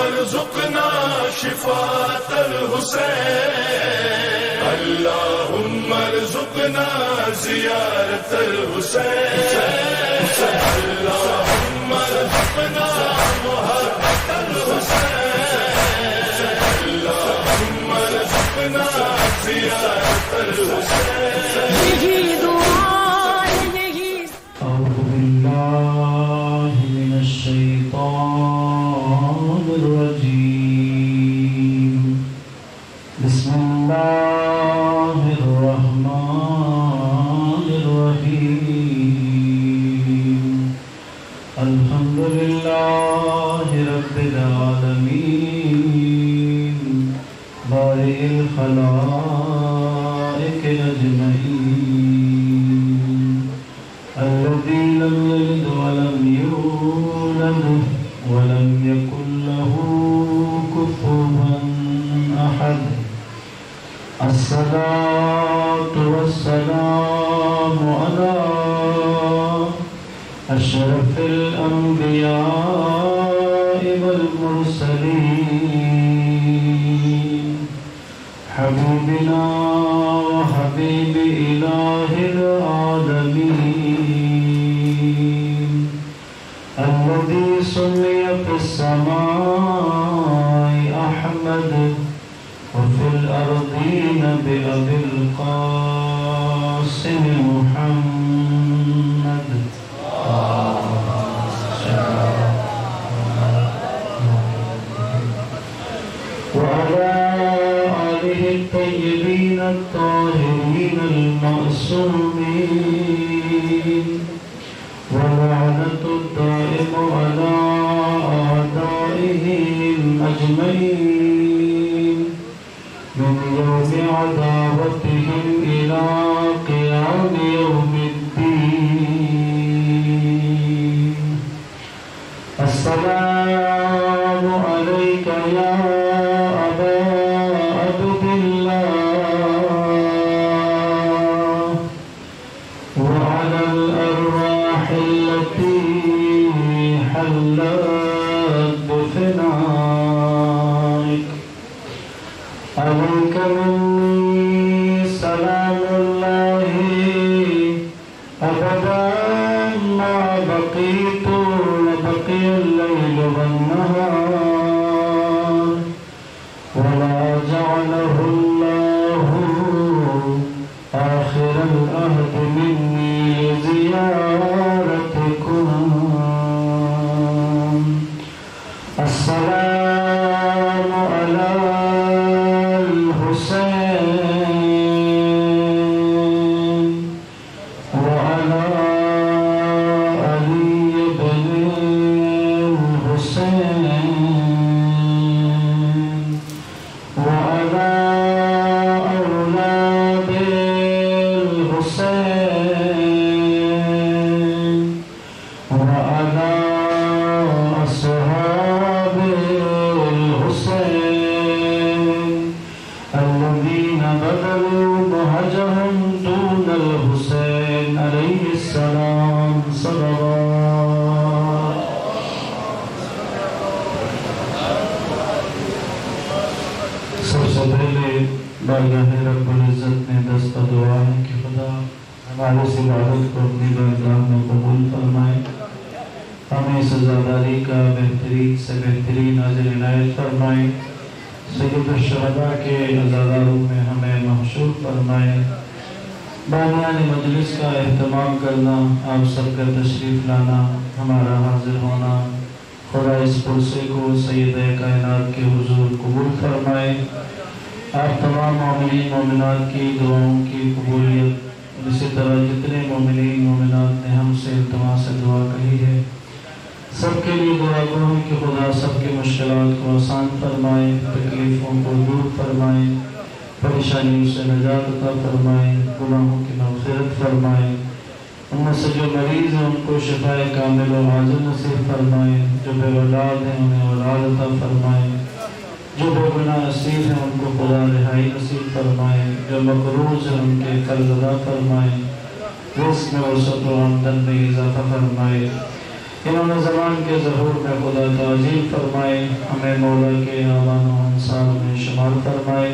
ارزقنا شفاعة الحسين اللهم ارزقنا زيارة الحسين اللهم ارزقنا محبة الحسين اللهم ارزقنا زيارة الحسين. یہی دعا یہی. اعوذ باللہ من الشیطان الرجیم. بسم اللہ الرحمن الرحیم. الحمد للہ رب العالمین بارئ الخلائق اجمعین الذي لم يلد ولم يولد ولم يكن له كفوا أحد. الصلاة والسلام على أشرف الأنبياء والمرسلين حبيبنا وحبيب إله العالمين الذي سمي في السماء أحمد وفي الأرضين بأبي القاسم محمد. وعلى آله الطيبين الطاهرين المعصومين ولعنة الدائم على أعدائهم أجمعين من يوم عداوتهم إلى قيام يوم الدين. السلام عليك يا أبا عبد الله وعلى الأرواح التي حلت بفنائك. عليك مني سلام الله أبدا ما بقيت وبقي الليل والنهار ولا جعله الله آخر العهد مني زيارتكم. السلام على الحسين وعلى علي بن الحسين وعلى أولاد الحسين وعلى أصحاب الحسين الذين بذلوا مهجهم دون الحسين عليه السلام صلوات. سب سے پہلے بارگاہ رب العزت میں دست دعا ہے کہ خدا ہماری اس عبادت کو اپنی بارگاہ میں قبول فرمائے. ہمیں سزاداری کا بہترین سے بہترین اجر عنایت فرمائے. سید الشہداء کے عزاداروں میں ہمیں محشور فرمائے. بانیان مجلس کا اہتمام کرنا، آپ سب کا تشریف لانا، ہمارا حاضر ہونا خدا اس پرسے کو سید کائنات کے حضور قبول فرمائے. آپ تمام مومنین مومنات کی دعاؤں کی قبولیت، اسی طرح جتنے مومنین مومنات نے ہم سے التماس دعا کہی ہے سب کے لیے دعا کروں کہ خدا سب کے مشکلات کو آسان فرمائے، تکلیفوں کو دور فرمائے، پریشانیوں سے نجات عطا فرمائے، گناہوں کی مغفرت فرمائے. ان میں سے جو مریض ہیں ان کو شفاء کامل و عاجل نصیب فرمائے. جو بے اولاد ہیں انہیں اولاد عطا فرمائے. جو بے گناہ اسیر ہیں ان کو خدا رہائی نصیب فرمائے. جو مقروض ہیں ان کے قرض ادا فرمائے. رزق میں وسعت و آمدن میں اضافہ فرمائے. انہوں نے زمان کے ظہور میں خدا تعجیل فرمائے. فرمائے، ہمیں مولا کے آبان و انصار میں شمار فرمائے،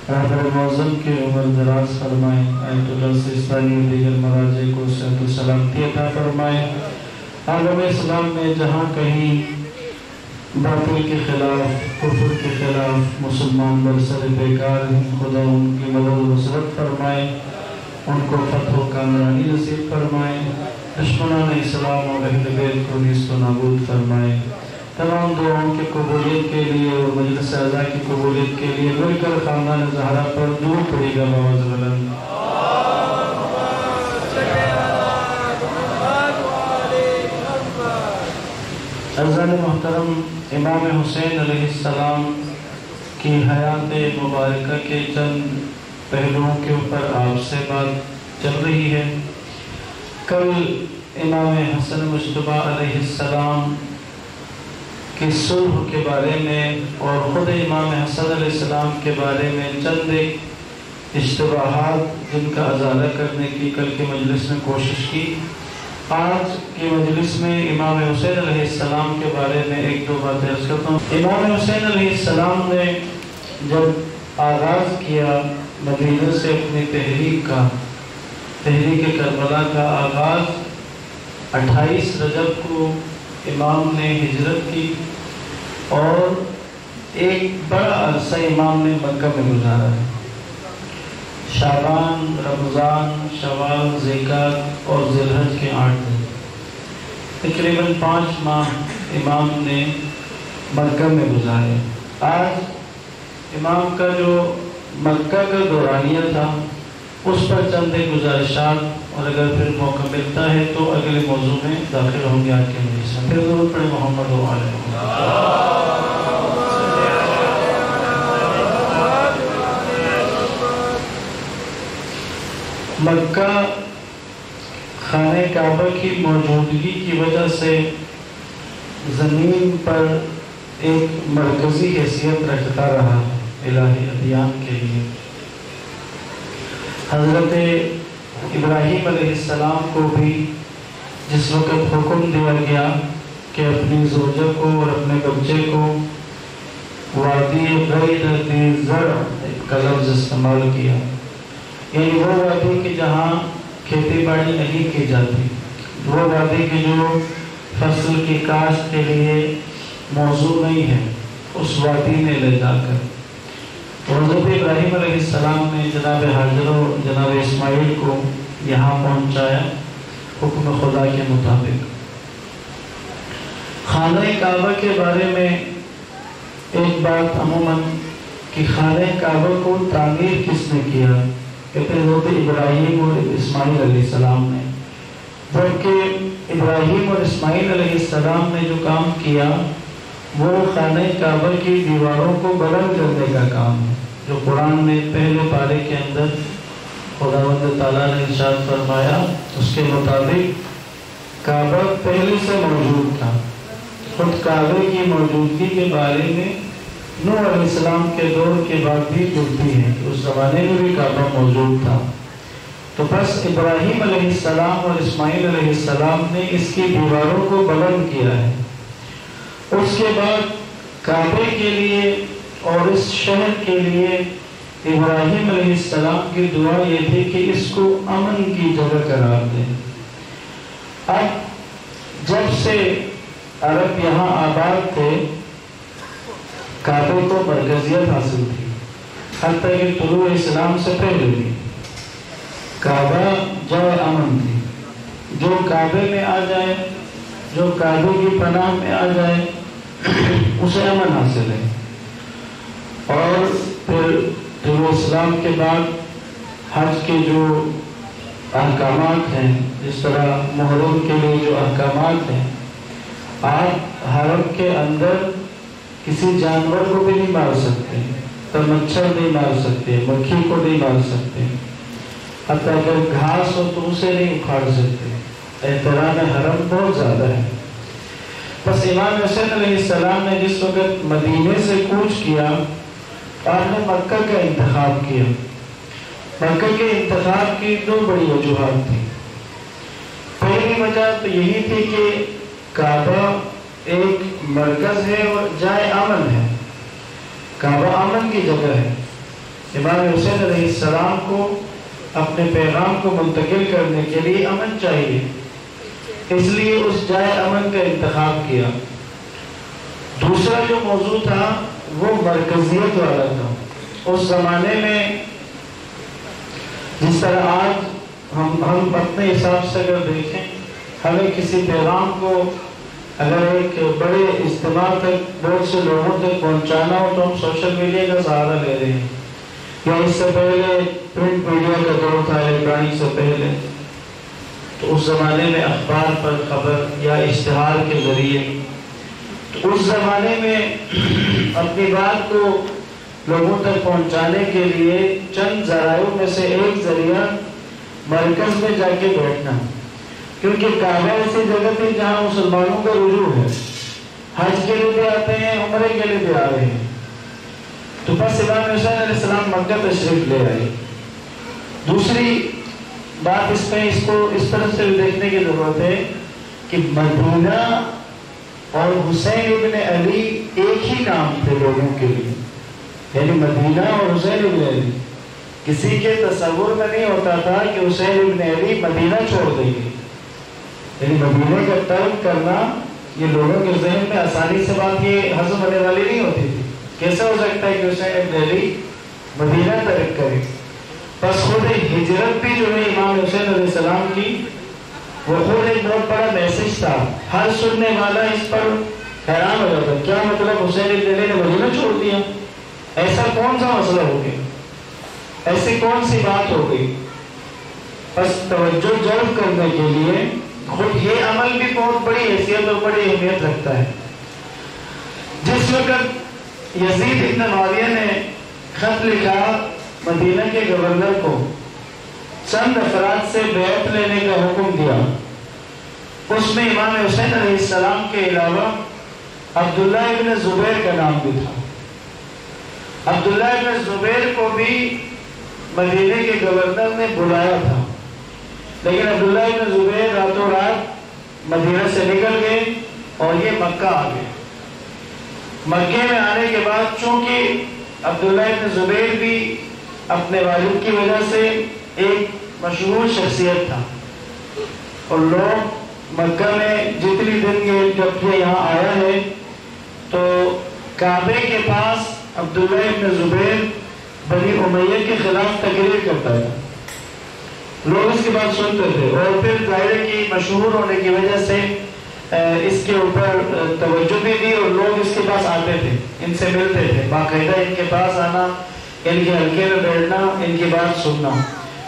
رہبر معظم کی عمر دراز فرمائے، آیت اللہ سیستانی و دیگر مراجع کو صحت و سلامتی عطا فرمائے۔ عالم اسلام میں جہاں کہیں باطل کے خلاف، کفر کے خلاف مسلمان برسر بیکار ہیں، خدا ان کی مدد و نصرت فرمائے، ان کو فتح و کامرانی نصیب فرمائے، دشمنان اسلام اور اہل بیت کو نیست و نابود فرمائے۔ تمام دعاؤں کی قبولیت کے لیے اور مجلس اعضاء کی قبولیت کے لیے مل کر خاندان زہرا پر درود پڑھے گا بآواز بلند۔ عزیزان محترم، امام حسین علیہ السلام کی حیات مبارکہ کے چند پہلوؤں کے اوپر آپ سے بات چل رہی ہے۔ کل امام حسن مجتبیٰ علیہ السلام کی صلح کے بارے میں اور خود امام حسن علیہ السلام کے بارے میں چند ایک اشتباہات جن کا ازالہ کرنے کی کل کی مجلس میں کوشش کی۔ آج کی مجلس میں امام حسین علیہ السلام کے بارے میں ایک دو باتیں عرض کرتا ہوں۔ امام حسین علیہ السلام نے جب آغاز کیا مدینہ سے اپنی تحریک کربلا کا آغاز 28 رجب کو امام نے ہجرت کی اور ایک بڑا عرصہ امام نے مکہ میں گزارا ہے۔ شعبان، رمضان، شوال، ذیقعدہ اور ذی الحج کے 8 دن، تقریباً 5 ماہ امام نے مکہ میں گزارے۔ آج امام کا جو مکہ کا دورانیہ تھا اس پر چند ایک گزارشات، اور اگر پھر موقع ملتا ہے تو اگلے موضوع میں داخل ہوں گے آج کے مجلس میں۔ پھر ضرور پڑھیں محمد و آل محمد۔ مکہ خانہ کعبہ کی موجودگی کی وجہ سے زمین پر ایک مرکزی حیثیت رکھتا رہا الہی ادیان کے لیے۔ حضرت ابراہیم علیہ السلام کو بھی جس وقت حکم دیا گیا کہ اپنی زوجہ کو اور اپنے بچے کو وادی غیر ذی زرع کا لفظ استعمال کیا، یعنی وہ وادی کہ جہاں کھیتی باڑی نہیں کی جاتی، وہ وادی کی جو فصل کی کاشت کے لیے موضوع نہیں ہے، اس وادی میں لے جا کر حضرت ابراہیم علیہ السلام نے جناب حاجر و جناب اسماعیل کو یہاں پہنچایا حکم خدا کے مطابق۔ خانہ کعبہ کے بارے میں ایک بات عموماً کہ خانہ کعبہ کو تعمیر کس نے کیا، کہتے ہیں حضرت ابراہیم اور اسماعیل علیہ السلام نے، جبکہ ابراہیم اور اسماعیل علیہ السلام نے جو کام کیا وہ خانہ کعبہ کی دیواروں کو بلند کرنے کا کام ہے، جو قرآن میں پہلے پارے کے اندر خداوند تعالیٰ نے ارشاد فرمایا اس کے مطابق کعبہ پہلے سے موجود تھا۔ خود کعبے کی موجودگی کے بارے میں نوح علیہ السلام کے دور کے بعد بھی جڑتی ہے کہ اس زمانے میں بھی کعبہ موجود تھا۔ تو بس ابراہیم علیہ السلام اور اسماعیل علیہ السلام نے اس کی دیواروں کو بلند کیا ہے۔ اس کے بعد کعبے کے لیے اور اس شہر کے لیے ابراہیم علیہ السلام کی دعا یہ تھی کہ اس کو امن کی جگہ قرار دیں۔ اب جب سے عرب یہاں آباد تھے کعبے کو مرکزیت حاصل تھی، حتیٰ کہ طلوع اسلام سے پہلے بھی کعبہ جائے امن تھی۔ جو کعبے میں آ جائے، جو کعبے کی پناہ میں آ جائے اسے امن حاصل ہے۔ اور پھر طلوع اسلام کے بعد حج کے جو احکامات ہیں، جس طرح محرم کے لیے جو احکامات ہیں، آپ حرم کے اندر کسی جانور کو بھی نہیں مار سکتے، تو مچھر نہیں مار سکتے، مکھی کو نہیں مار سکتے، حتیٰ اگر گھاس ہو تو اسے نہیں اکھاڑ سکتے۔ احترام حرم بہت زیادہ ہے۔ بس امام حسین علیہ السلام نے جس وقت مدینے سے کوچ کیا، آپ نے مکہ کا انتخاب کیا۔ مکہ کے انتخاب کی دو بڑی وجوہات تھیں۔ پہلی وجہ تو یہی تھی کہ کعبہ ایک مرکز ہے اور جائے امن ہے، کعبہ امن کی جگہ ہے۔ امام حسین علیہ السلام کو اپنے پیغام کو منتقل کرنے کے لیے امن چاہیے، اس لیے اس جائے امن کا انتخاب کیا۔ دوسرا جو موضوع تھا وہ مرکزیت والا تھا۔ اس زمانے میں جس طرح آج ہم اپنے حساب سے اگر دیکھیں، ہمیں کسی پیغام کو اگر ایک بڑے اجتماع تک بہت سے لوگوں تک پہنچانا ہو تو ہم سوشل میڈیا کا سہارا لے رہے ہیں، یا اس سے پہلے پرنٹ میڈیا کا دور تھا، الیکٹرانک سے پہلے، تو اس زمانے میں اخبار پر خبر یا اشتہار کے ذریعے۔ تو اس زمانے میں اپنی بات کو لوگوں تک پہنچانے کے لیے چند ذرائع میں سے ایک ذریعہ مرکز میں جا کے بیٹھنا، کیونکہ کعبہ ایسی جگہ تھی جہاں مسلمانوں کا رجوع ہے، حج کے لیے بھی آتے ہیں، عمرے کے لیے بھی آ رہے ہیں۔ تو بس امام حسین علیہ السلام مکہ تشریف لے آئے۔ دوسری بات اس میں اس کو اس طرح سے دیکھنے کی ضرورت ہے کہ مدینہ اور حسین ابن علی ایک ہی نام تھے لوگوں کے لیے، یعنی مدینہ اور حسین ابن علی۔ کسی کے تصور میں نہیں ہوتا تھا کہ حسین ابن علی مدینہ چھوڑ دیں گے، یعنی مدینہ کا ترک کرنا یہ لوگوں کے ذہن میں آسانی سے بات یہ ہضم ہونے والی نہیں ہوتی تھی۔ کیسا ہو سکتا ہے کہ حسین ابن علی مدینہ ترک کرے؟ بس خود ہجرت بھی جو ہے امام حسین علیہ السلام کی، وہ خود ایک بہت بڑا میسج تھا۔ ہر سننے والا اس پر حیران ہو جاتا، کیا مطلب حسین ابن علی نے مدینہ چھوڑ دیا؟ ایسا کون سا مسئلہ ہو گیا؟ ایسی کون سی بات ہو گئی؟ بس توجہ جلب کرنے کے لیے خود یہ عمل بھی بہت بڑی حیثیت اور بڑی اہمیت رکھتا ہے۔ جس وقت یزید ابن معاویہ نے خط لکھا مدینہ کے گورنر کو، چند افراد سے بیعت لینے کا حکم دیا، اس میں امام حسین علیہ السلام کے علاوہ عبداللہ ابن زبیر کا نام بھی تھا۔ عبداللہ ابن زبیر کو بھی مدینہ کے گورنر نے بلایا تھا، لیکن عبداللہ ابن زبیر راتوں رات مدینہ سے نکل گئے اور یہ مکہ آ گئے۔ مکے میں آنے کے بعد چونکہ عبداللہ ابن زبیر بھی اپنے والد کی وجہ سے ایک مشہور شخصیت تھا، اور لوگ مکہ میں جتنی دن یہ جب یہ یہاں آیا ہے تو کعبے کے پاس عبداللہ ابن زبیر بنی امیہ کے خلاف تقریر کرتا تھا، لوگ اس کی بات سنتے تھے، اور پھر ظاہر کی مشہور ہونے کی وجہ سے اس کے اوپر توجہ بھی دی اور لوگ اس کے پاس آتے تھے، ان سے ملتے تھے، باقاعدہ ان کے پاس آنا، ان کے حلقے میں بیٹھنا، ان کی بات سننا۔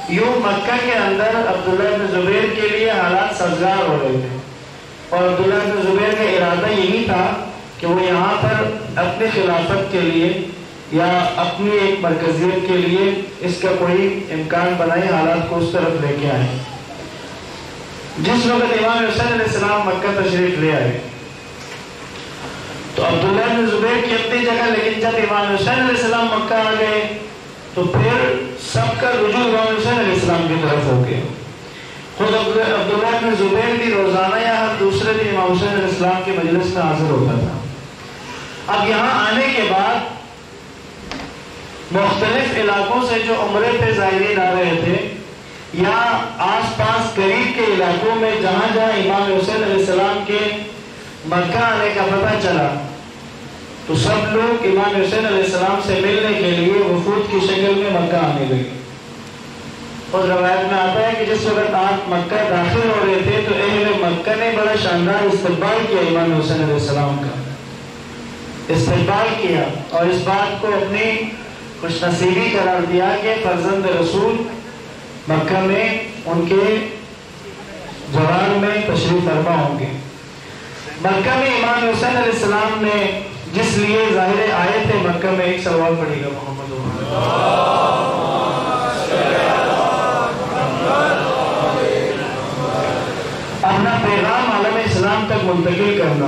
یوں مکہ کے اندر عبداللہ بن زبیر کے لیے حالات سازگار ہو رہے تھے، اور عبداللہ بن زبیر کا ارادہ یہی تھا کہ وہ یہاں پر اپنی خلافت کے لیے یا اپنی ایک مرکزیت کے لیے اس کا کوئی امکان بنائے، حالات کو اس طرف لے کے آئے۔ جس وقت امام حسین علیہ السلام مکہ تشریف لے آئے تو عبداللہ بن زبیر کی اپنی جگہ، لیکن جب امام حسین علیہ السلام مکہ آ گئے تو پھر سب کا رجوع امام حسین علیہ السلام کی طرف ہو گیا۔ خود عبداللہ بن زبیر بھی روزانہ یا ہر دوسرے دن امام حسین علیہ السلام کی مجلس میں حاضر ہوتا تھا۔ اب یہاں آنے کے بعد مختلف علاقوں سے جو عمرے پہ زائرین آ رہے تھے یا آس پاس قریب کے علاقوں میں جہاں جہاں امام حسین علیہ السلام کے مکہ آنے کا پتہ چلا تو سب لوگ امام حسین علیہ السلام سے ملنے کے لیے وفود کی شکل میں مکہ آنے لگے۔ اور روایت میں آتا ہے کہ جس وقت آپ مکہ داخل ہو رہے تھے تو اہل مکہ نے بڑا شاندار استقبال کیا امام حسین علیہ السلام کا، استقبال کیا اور اس بات کو اپنی خوش نصیبی قرار دیا کہ فرزند رسول مکہ میں ان کے جوان میں تشریف فرما ہوں گے۔ مکہ میں امام حسین علیہ السلام نے جس لیے ظاہر آئے تھے مکہ میں، ایک سوال پڑھے گا محمد اپنا پیغام عالم اسلام تک منتقل کرنا،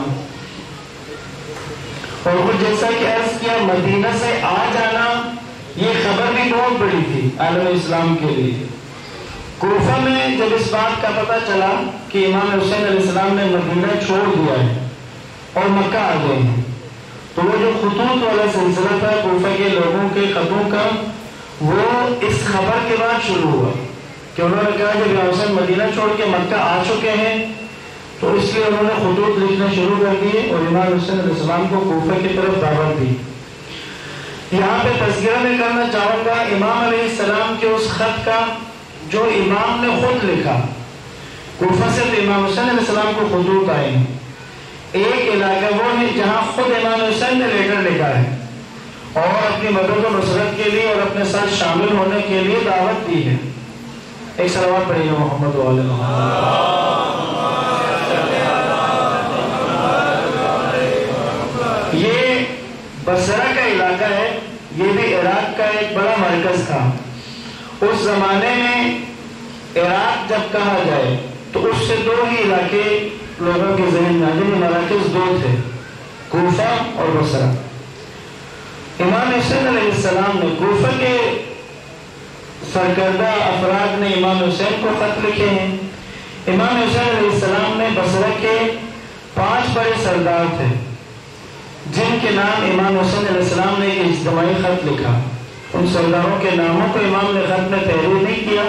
اور وہ جیسا کہ عرض کیا مدینہ سے آ جانا یہ خبر بھی بہت بڑی تھی عالم اسلام کے لیے۔ کوفہ میں جب اس بات کا پتہ چلا کہ امام حسین علیہ السلام نے مدینہ چھوڑ دیا ہے اور مکہ آ گئے ہیں. تو وہ جو خطوط والا سلسلہ تھا کوفہ کے لوگوں کے خطوں کا، وہ اس خبر کے بعد شروع ہوا کہ انہوں نے کہا کہ امام حسین مدینہ چھوڑ کے مکہ آ چکے ہیں، تو اس لیے انہوں نے خطوط لکھنا شروع کر دیے اور امام حسین علیہ السلام کو کوفہ کی طرف دعوت دی. یہاں پہ تذکرہ میں کرنا چاہوں گا امام علیہ السلام کے اس خط کا جو امام نے خود لکھا. کوفہ سے تو امام حسین علیہ السلام کو خطوط آئے ہیں. ایک علاقہ وہ ہے جہاں خود امام حسین نے لیٹر لکھا ہے اور اپنی مدد و نصرت کے لیے اور اپنے ساتھ شامل ہونے کے لیے دعوت دی ہے. ایک صلوات پڑھیے محمد و آل محمد. یہ بصرہ کا علاقہ ہے، یہ بھی عراق کا ایک بڑا مرکز تھا. اس زمانے میں عراق جب کہا جائے تو اس سے دو ہی علاقے لوگوں کے ذہن میں آتے ہیں. مراکز دو تھے، کوفہ اور بصرہ. امام حسین علیہ السلام نے کوفہ کے سرکردہ افراد نے امام حسین کو خط لکھے ہیں. امام حسین علیہ السلام نے بصرہ کے 5 بڑے سردار تھے جن کے نام امام حسین علیہ السلام نے ایک اجتماعی خط لکھا. ان سرداروں کے ناموں کو امام نے خط میں تحریر نہیں کیا،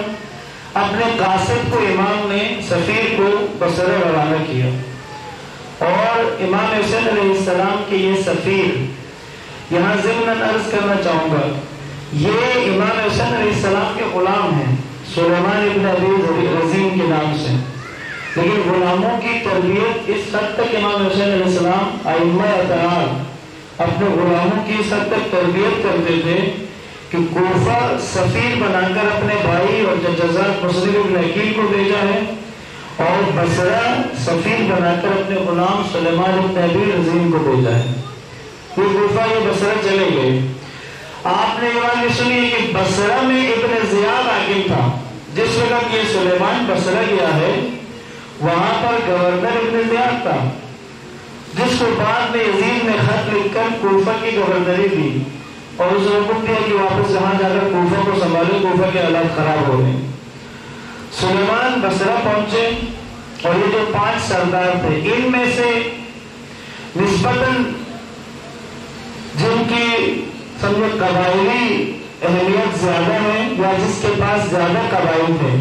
اپنے قاصد کو امام نے سفیر کو بصرہ روانہ کیا. اور امام حسین علیہ السلام کے یہ سفیر، یہاں ضمن عرض کرنا چاہوں گا، یہ امام حسین علیہ السلام کے غلام ہیں سلیمان ابن ابی رزین کے نام سے. لیکن غلاموں کی تربیت اس حد تک امام حسین علیہ السلام ائمہ اطہار اپنے غلاموں کی اس حد تک تربیت کرتے تھے کہ کوفہ سفیر بنا کر اپنے بھائی اور جزاک مسلم ابن عقیل کو بھیجا ہے، اور بصرہ سفیر بنا کر اپنے غلام سلیمان ابن ابی رزین کو بھیجا ہے. یہ کوفہ یہ بصرہ چلے گئے. آپ نے یہ بات سنی ہے کہ بصرہ میں ابن زیاد حاکم تھا. جس وقت یہ سلیمان بصرہ گیا ہے وہاں پر گورنر ابن زیاد تھا، جس کو بعد میں یزید نے خط لکھ کر کوفہ کی گورنری دی اور اس نے حکم دیا کہ واپس جہاں جا کر کوفہ کو سنبھالے، کوفہ کے حالات خراب ہو گئے. سلیمان بصرہ پہنچے اور یہ جو 5 سردار تھے ان میں سے نسبتاً جن کی سمجھو قبائلی اہمیت زیادہ ہے یا جس کے پاس زیادہ قبائل تھے،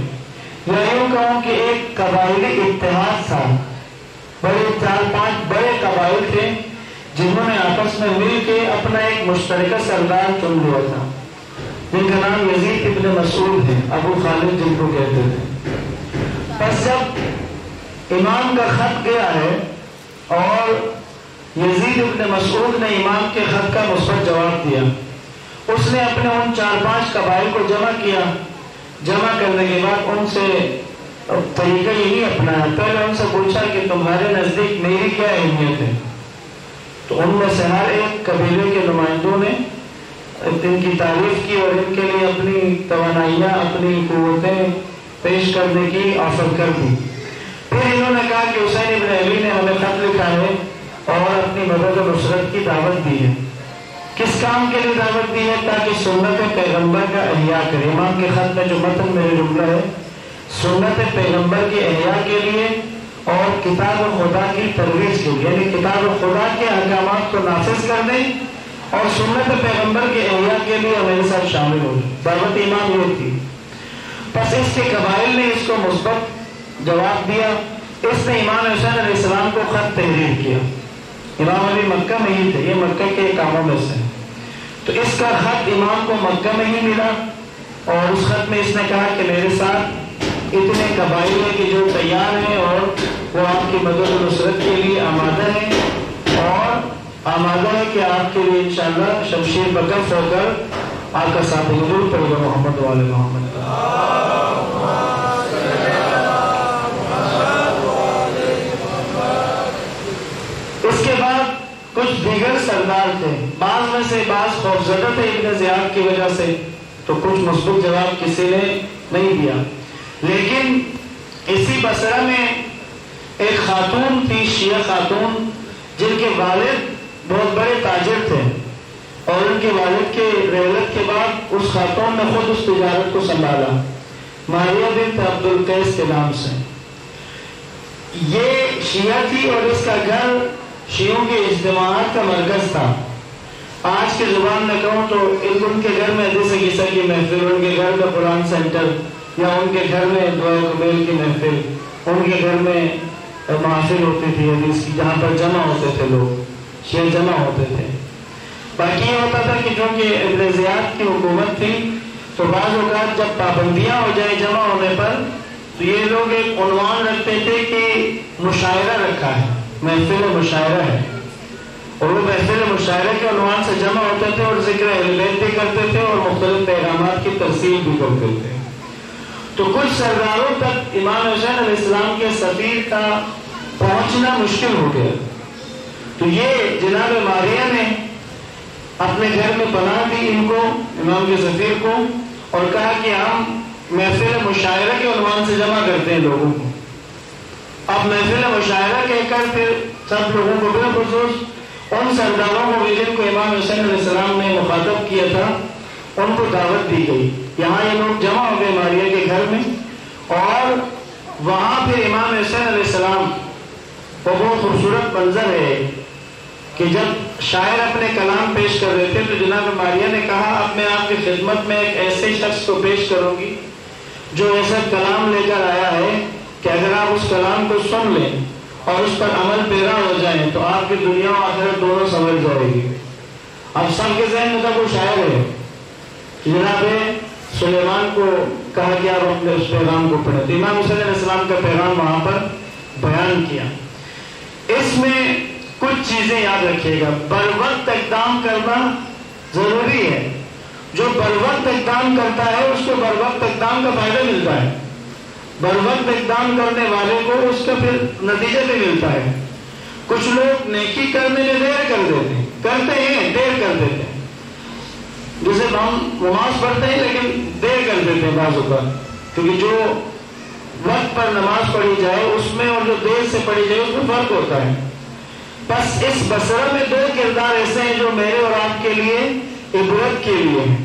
یا یوں کہوں کہ ایک قبائلی اتحاد تھا. بڑے 4-5 بڑے قبائل تھے جنہوں نے آپس میں مل کے اپنا ایک مشترکہ سردار چن لیا تھا، جن کا نام یزید ابن مسعود ہے، ابو خالد جن کو کہتے تھے. پس جب امام کا خط گیا ہے اور یزید ابن مسعود نے امام کے خط کا مثبت جواب دیا، اس نے اپنے ان 4-5 قبائل کو جمع کیا. جمع کرنے کے بعد ان سے طریقہ یہی اپنایا. پہلے ان سے پوچھا کہ تمہارے نزدیک میری کیا اہمیت ہے. تو ان میں سے ہر ایک قبیلے کے نمائندوں نے ان کی تعریف کی اور ان کے لیے اپنی توانائیاں، اپنی قوتیں پیش کرنے کی آفر کر دی. پھر انہوں نے کہا کہ حسین ابن علی نے ہمیں خط لکھا ہے اور اپنی مدد و نصرت کی دعوت دی ہے. کس کام کے لیے دعوت دی ہے؟ تاکہ سنت پیغمبر کا احیاء کرے. امام کے خط میں جو متن میرے جملہ ہے، سنت پیغمبر کے احیاء کے لیے اور کتاب خدا کی ترویج کے لیے، یعنی کتاب خدا کے احکامات کو نافذ کر دیں اور سنت پیغمبر کے احیاء کے لیے میرے ساتھ شامل ہو جائیں. دعوت امام یہ تھی. پس اس کے قبائل نے اس کو مثبت جواب دیا. اس نے امام حسین علیہ السلام کو خط تحریر کیا. امام علی مکہ میں ہی تھے، یہ مکہ کے کاموں میں سے، تو اس کا خط امام کو مکہ میں ہی ملا اور اس خط میں اس نے کہا کہ میرے ساتھ اتنے قبائل ہیں کہ جو تیار ہیں اور وہ آپ کی مدد و نصرت کے لیے آمادہ ہیں اور آمادہ ہے کہ آپ کے لیے انشاءاللہ شمشیر بکف ہو کر آقا صاحب حضور پر محمد و آل محمد. اس کے بعد کچھ دیگر سردار تھے، بعض میں سے بعض خوفزدہ تھے ابن زیاد کی وجہ سے، تو کچھ مثبت جواب کسی نے نہیں دیا. لیکن اسی بصرہ میں ایک خاتون تھی، شیعہ خاتون، جن کے والد بہت بڑے تاجر تھے اور ان کے والد کے رحلت کے بعد اس خاتون نے خود اس تجارت کو سنبھالا، ماریہ بنت عبد القیس کے نام سے. یہ شیعہ تھی اور اس کا گھر شیعوں کے اجتماعات کا مرکز تھا. آج کی زبان میں کہوں تو ان کے گھر میں حدیث کیسہ کی محفل، ان کے گھر میں قرآن سینٹر، یا ان کے گھر میں دعائے قبیل کی محفل، ان کے گھر میں محفل ہوتی تھی حدیث کی، جہاں پر جمع ہوتے تھے لوگ، شیعہ جمع ہوتے تھے. باقی یہ ہوتا تھا کہ چونکہ ابن زیاد کی حکومت تھی تو بعض اوقات جب پابندیاں ہو جائیں جمع ہونے پر تو یہ لوگ ایک عنوان رکھتے تھے کہ مشاعرہ رکھا ہے، محفل مشاعرہ ہے، اور وہ محفل مشاعرہ کے عنوان سے جمع ہوتے تھے اور ذکر اہل بیت بھی کرتے تھے اور مختلف پیغامات کی ترسیل بھی کرتے تھے. تو کچھ سرداروں تک امام حسین علیہ السلام کے سفیر کا پہنچنا مشکل ہو گیا. تو یہ جناب ماریہ نے اپنے گھر میں پناہ دی ان کو، امام کے سفیر کو، اور کہا کہ ہم محفل مشاعرہ کے عنوان سے جمع کرتے ہیں لوگوں کو. اب محفل مشاعرہ کہہ کر پھر سب لوگوں کو بالخصوص ان سرداروں کو جن کو امام حسین علیہ السلام نے مخاطب کیا تھا ان کو دعوت دی گئی. یہاں یہ لوگ جمع ہو گئے ماریہ کے گھر میں، اور وہاں پھر امام حسین علیہ السلام کو بہت خوبصورت منظر ہے کہ جب شاعر اپنے کلام پیش کر رہے تھے تو جناب ماریہ نے کہا اب میں آپ کی خدمت میں ایک ایسے شخص کو پیش کروں گی جو ایسا کلام لے کر آیا ہے کہ اگر آپ اس کلام کو سن لیں اور اس پر عمل پیرا ہو جائیں تو آپ کی دنیا و آخرت دونوں سنور جائے گی. اب سب کے ذہن میں تو وہ شاعر ہے، جناب سلیمان کو کہا کہ آپ اپنے اس پیغام کو پڑھیں، تو امام حسین علیہ السلام کا پیغام وہاں پر بیان کیا. اس میں کچھ چیزیں یاد رکھیے گا. بر وقت اقدام کرنا ضروری ہے. جو بر وقت اقدام کرتا ہے اس کو بر وقت اقدام کا فائدہ ملتا ہے، بر وقت اقدام کرنے والے کو اس کا پھر نتیجہ بھی ملتا ہے. کچھ لوگ نیکی کرنے میں دیر کر دیتے ہیں، کرتے ہیں دیر کر دیتے ہیں، جیسے ہم نماز پڑھتے ہیں لیکن دیر کر دیتے ہیں بعض اوقات، کیونکہ جو وقت پر نماز پڑھی جائے اس میں اور جو دیر سے پڑھی جائے اس میں فرق ہوتا ہے. بس اس بصرہ میں دو کردار ایسے ہیں جو میرے اور آپ کے لیے عبرت کے لیے ہیں.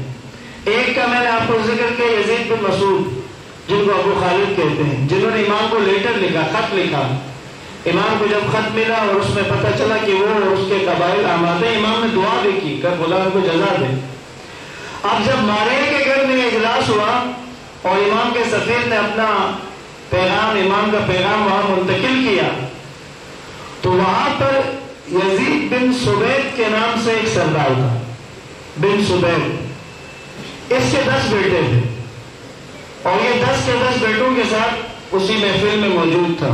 ایک کا میں نے آپ کو ذکر کیا، یزید بن مسعود جن کو ابو خالد کہتے ہیں، جنہوں نے امام کو لیٹر لکھا، خط لکھا. امام کو جب خط ملا اور اس میں پتہ چلا کہ وہ اور اس کے قبائل آمادے، امام نے دعا بھی کی کہ خدا ان کو جزا دے. اب جب ماریہ کے گھر میں اجلاس ہوا اور امام کے سفیر نے اپنا پیغام، امام کا پیغام وہاں منتقل کیا، تو وہاں پر یزید بن سبیت کے نام سے ایک سردار تھا، بن سبیت. اس کے 10 بیٹے تھے اور یہ 10 کے 10 بیٹوں کے ساتھ اسی محفل میں موجود تھا.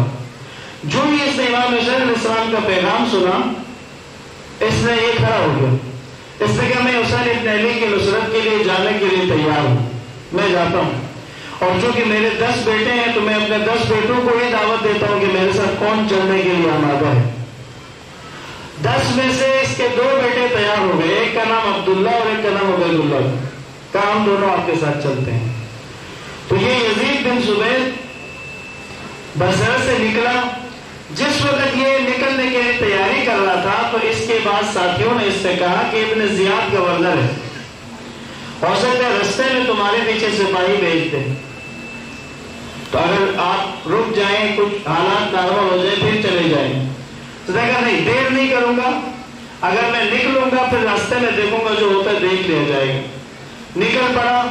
جو ہی اس نے امام حسین علیہ السلام کا پیغام سنا، اس نے یہ کھڑا ہو گیا. اس نے کہا میں حسین ابن علی کی نصرت کے لیے جانے کے لیے تیار ہوں، میں جاتا ہوں. اور چونکہ میرے 10 بیٹے ہیں تو میں اپنے 10 بیٹوں کو یہ دعوت دیتا ہوں کہ میرے ساتھ کون چلنے کے لیے آمادہ ہے. 10 میں سے اس کے 2 بیٹے تیار ہو گئے، ایک کا نام عبداللہ اور ایک کا نام عبید اللہ. کہا ہم دونوں آپ کے ساتھ چلتے ہیں. تو یہ یزید بن سبیت بصرہ سے نکلا. جس وقت یہ نکلنے کے لیے تیاری کر رہا تھا تو اس کے بعد ساتھیوں نے اس سے کہا کہ ابن زیاد گورنر ہے، ہو سکتا ہے رستے میں تمہارے پیچھے سپاہی بھیج دیں، تو اگر آپ رک جائیں، کچھ حالات نارمل ہو جائیں پھر چلے جائیں. تو کہا نہیں، دیر نہیں کروں گا، اگر میں نکلوں گا پھر راستے میں دیکھوں گا جو ہوتا ہے دیکھ لیا جائے گا. نکل پڑا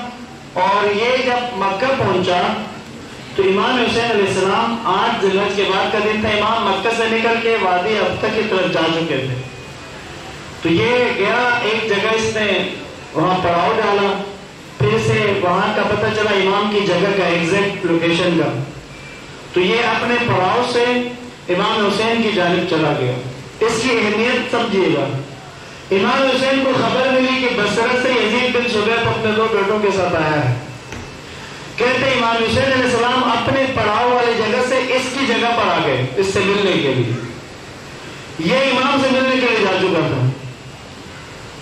اور یہ جب مکہ پہنچا تو امام حسین علیہ السلام 8 ذی الحجہ کے بعد کا دن تھا. امام مکہ سے نکل کے وادی ابتہ کی طرف جا چکے تھے. تو یہ گیا ایک جگہ، اس نے وہاں پڑاؤ ڈالا، پھر سے وہاں کا پتہ چلا امام کی جگہ کا ایگزیکٹ لوکیشن کا. تو یہ اپنے پڑاؤ سے امام حسین کی جانب چلا گیا. اس کی اہمیت سمجھیے گا. امام حسین کو خبر ملی کہ بصرہ سے یزید بن سبیت اپنے 2 بیٹوں کے ساتھ آیا ہے. کہتے امام حسین علیہ السلام اپنے پڑاؤ والی جگہ سے اس کی جگہ پر آ گئے اس سے ملنے کے لیے. یہ امام سے ملنے کے لیے جا چکا تھا،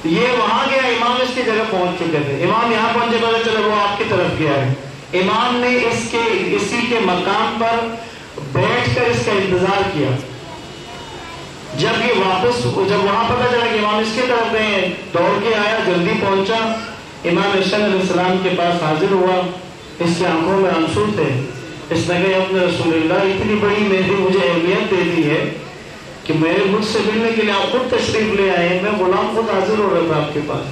یہ وہاں گیا، امام اس کی جگہ پہنچ چکے تھے. امام یہاں پہنچے، پتہ چلا وہ آپ کی طرف گیا ہے. امام نے اسی کے مقام پر بیٹھ کر اس کا انتظار کیا. جب یہ واپس، جب وہاں پتہ چلا کہ امام اس کی طرف گئے ہیں، دوڑ کے آیا، جلدی پہنچا، امام حسین علیہ السلام کے پاس حاضر ہوا. اس کی آنکھوں میں آنسو تھے. اس نے کہا اپنے رسول اللہ اتنی بڑی مہدی مجھے اہمیت دے دی ہے کہ میرے مجھ سے ملنے کے لیے آپ خود تشریف لے آئے، میں غلام خود حاضر ہو رہا تھا آپ کے پاس.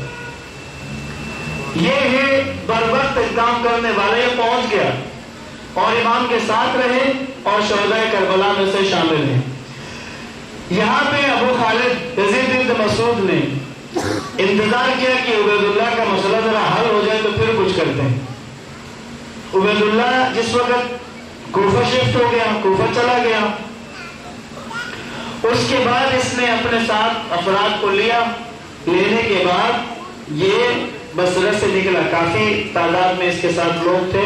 یہ ہے بر وقت اقدام کرنے والا، یہ پہنچ گیا اور امام کے ساتھ رہے اور شہدائے کربلا میں سے شامل ہیں. یہاں پہ ابو خالد یزید بن مسعود نے انتظار کیا کہ عبید اللہ کا مسئلہ ذرا حل ہو جائے تو پھر کچھ کرتے ہیں. عبید اللہ جس وقت کوفہ شفٹ ہو گیا، کوفہ چلا گیا، اس کے بعد اس نے اپنے ساتھ افراد کو لیا. لینے کے بعد یہ بصرہ سے نکلا، کافی تعداد میں اس کے ساتھ لوگ تھے.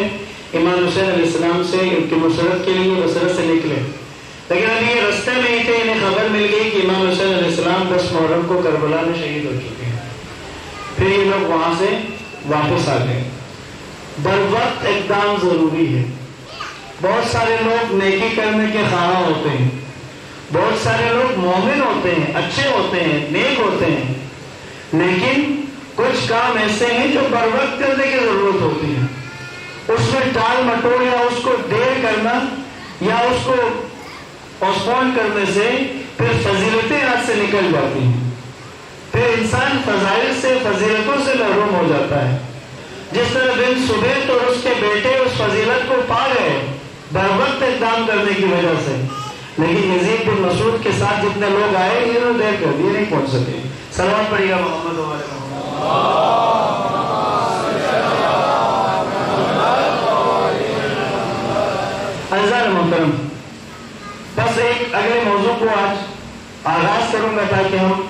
امام حسین علیہ السلام سے ان کی مسرت کے لیے بصرہ سے نکلے، لیکن ابھی یہ رستے میں ہی تھے، انہیں خبر مل گئی کہ امام حسین علیہ السلام 10 محرم کو کربلا میں شہید ہو چکے ہیں. پھر یہ لوگ وہاں سے واپس آ گئے. بر وقت اقدام ضروری ہے. بہت سارے لوگ نیکی کرنے کے خواہاں ہوتے ہیں، بہت سارے لوگ مومن ہوتے ہیں، اچھے ہوتے ہیں، نیک ہوتے ہیں، لیکن کچھ کام ایسے ہیں جو بر وقت کرنے کی ضرورت ہوتی ہے. اس میں ٹال مٹوڑ یا اس کو دیر کرنا یا اس کو پوسٹپون کرنے سے پھر فضیلتیں ہاتھ سے نکل جاتی ہیں، پھر انسان فضائل سے، فضیلتوں سے محروم ہو جاتا ہے. جس طرح بن سبیت اور اس کے بیٹے اس فضیلت کو پا گئے بر وقت اقدام کرنے کی وجہ سے، لیکن یزید بن مسعود کے ساتھ جتنے لوگ آئے انہوں دیر کر دیے، نہیں پہنچ سکے. صلوات پڑھیے گا محمد و آل محمد. عزیزان محترم، بس ایک اگلے موضوع کو آج آغاز کروں گا تاکہ ہم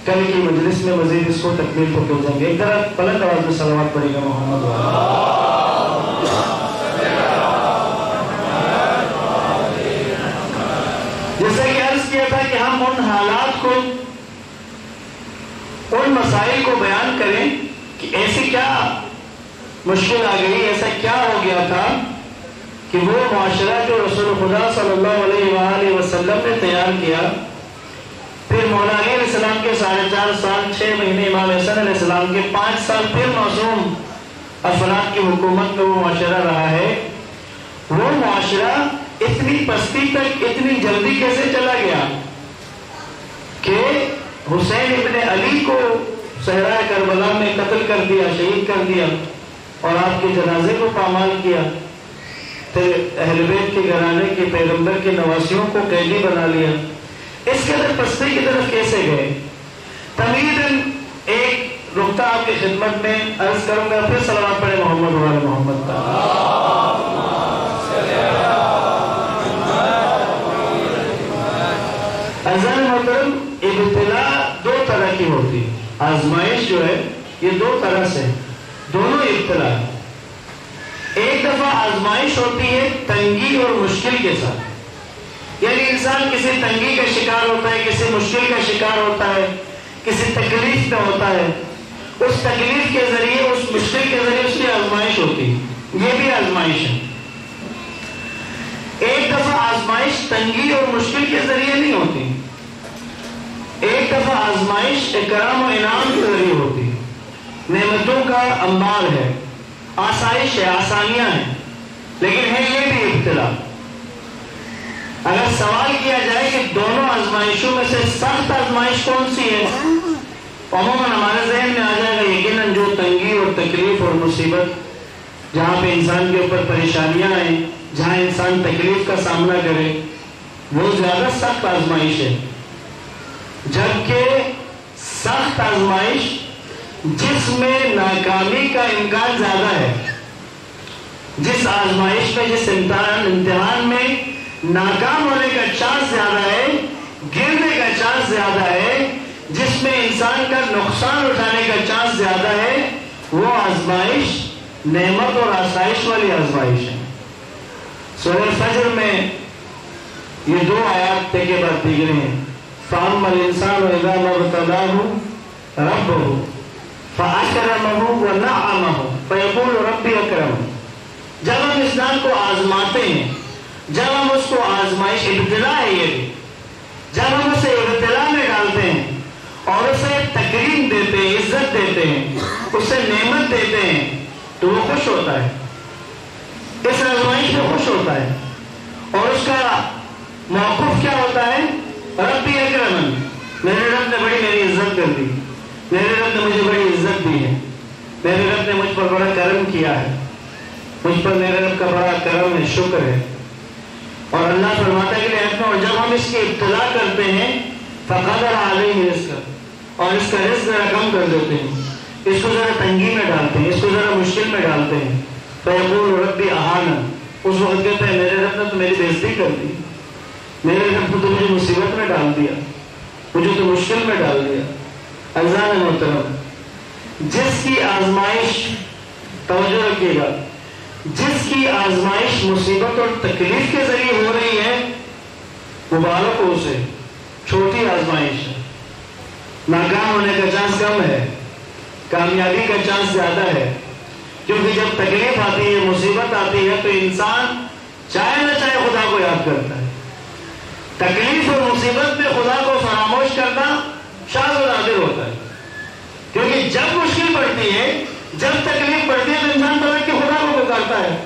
کل کی مجلس میں مزید اس کو تکمیل کو پہنچیں گے. ایک طرح بلند آواز میں صلوات پڑھے گا محمد. جیسا کہ عرض کیا تھا کہ ہم ان حالات کو، ان مسائل کو بیان کریں کہ ایسی کیا مشکل آ گئی، ایسا کیا ہو گیا تھا کہ وہ معاشرہ جو رسول خدا صلی اللہ علیہ وآلہ وسلم نے تیار کیا، پھر مولا علی علیہ السلام کے 4.5 سال 6 مہینے، امام حسن علیہ السلام کے 5 سال پھر معصوم افراد کی حکومت میں وہ معاشرہ رہا ہے. وہ معاشرہ اتنی پستی تک اتنی جلدی کیسے چلا گیا کہ حسین ابن علی کو صحرائے کربلا میں قتل کر دیا، شہید کر دیا اور آپ کے جنازے کو پامال کیا. پھر اہل بیت کے گھرانے کے پیغمبر کے نواسیوں کو قیدی بنا لیا. اس کے اندر پستی کی طرف کیسے گئے؟ تمہیداً ایک نقطہ آپ کی خدمت میں عرض کروں گا، پھر صلوات پڑھے محمد و آل محمد. عزیزان محترم، ابتلا 2 طرح کی ہوتی ہے. آزمائش جو ہے یہ 2 طرح سے، دونوں ابتلا ہے. ایک دفعہ آزمائش ہوتی ہے تنگی اور مشکل کے ساتھ، یعنی انسان کسی تنگی کا شکار ہوتا ہے، کسی مشکل کا شکار ہوتا ہے، کسی تکلیف میں ہوتا ہے، اس تکلیف کے ذریعے، اس مشکل کے ذریعے اس کی آزمائش ہوتی ہے. یہ بھی آزمائش ہے. ایک دفعہ آزمائش تنگی اور مشکل کے ذریعے نہیں ہوتی، ایک دفعہ آزمائش اکرام و انعام کے ذریعے ہوتی ہے. نعمتوں کا انبار ہے، آسائش ہے، آسانیاں ہیں، لیکن ہے یہ بھی ابتلا. اگر سوال کیا جائے کہ دونوں آزمائشوں میں سے سخت آزمائش کون سی ہے، عموماً ہمارے ذہن میں آ جائے گا یقیناً جو تنگی اور تکلیف اور مصیبت، جہاں پہ انسان کے اوپر پریشانیاں ہیں، جہاں انسان تکلیف کا سامنا کرے، وہ زیادہ سخت آزمائش ہے. جبکہ سخت آزمائش جس میں ناکامی کا امکان زیادہ ہے، جس آزمائش میں، جس امتحان میں ناکام ہونے کا چانس زیادہ ہے، گرنے کا چانس زیادہ ہے، جس میں انسان کا نقصان اٹھانے کا چانس زیادہ ہے، وہ آزمائش نعمت اور آسائش والی آزمائش ہے. سورہ فجر میں یہ 2 آیات کے بعد دیگر ہیں. فَأَمَّا الْإِنسَانُ إِذَا مَا ابْتَلَاهُ رَبُّهُ فَأَكْرَمَهُ وَنَعَّمَهُ فَيَقُولُ رَبِّي أَكْرَمَنِ. جب ہم انسان کو آزماتے ہیں، جب ہم اس کو آزمائش، ابتلا ہے یہ بھی، جب ہم اسے ابتلا میں ڈالتے ہیں اور اسے تکریم دیتے ہیں، عزت دیتے ہیں، اسے نعمت دیتے ہیں، تو وہ خوش ہوتا ہے، اس آزمائش میں خوش ہوتا ہے. اور اس کا موقف کیا ہوتا ہے ربی اکرمن، میرے رب نے بڑی میری عزت کر دی، میرے رب نے مجھے بڑی عزت دی ہے، میرے رب نے مجھ پر بڑا کرم کیا ہے، مجھ پر میرے رب کا بڑا کرم ہے، شکر ہے۔ اور اللہ فرماتا ہے کہ اور جب ہم اس کی ابتلا کرتے ہیں فقدر علیہ رزق، اور اس کا رزق ذرا کم کر دیتے ہیں، اس کو ذرا تنگی میں ڈالتے ہیں، اس کو ذرا مشکل میں ڈالتے ہیں، فیقول ربی اہانن، اس وقت کہتے ہیں میرے رب نے تو میری بےزتی کر دی، میرے رب نے تو مجھے مصیبت میں ڈال دیا، مجھے تو مشکل میں ڈال دیا۔ عزیزان محترم، جس کی آزمائش، توجہ رکھیے گا، جس کی آزمائش مصیبت اور تکلیف کے ذریعے ہو رہی ہے، مبارک ہو اسے، چھوٹی آزمائش ہے، ناکام ہونے کا چانس کم ہے، کامیابی کا چانس زیادہ ہے، کیونکہ جب تکلیف آتی ہے، مصیبت آتی ہے تو انسان چاہے نہ چاہے خدا کو یاد کرتا ہے۔ تکلیف اور مصیبت میں خدا کو فراموش کرنا شاذ و نادر ہوتا ہے، کیونکہ جب مشکل پڑتی ہے، جب تکلیف پڑتی ہے تو انسان پتہ کہ خدا کو پکارتا ہے،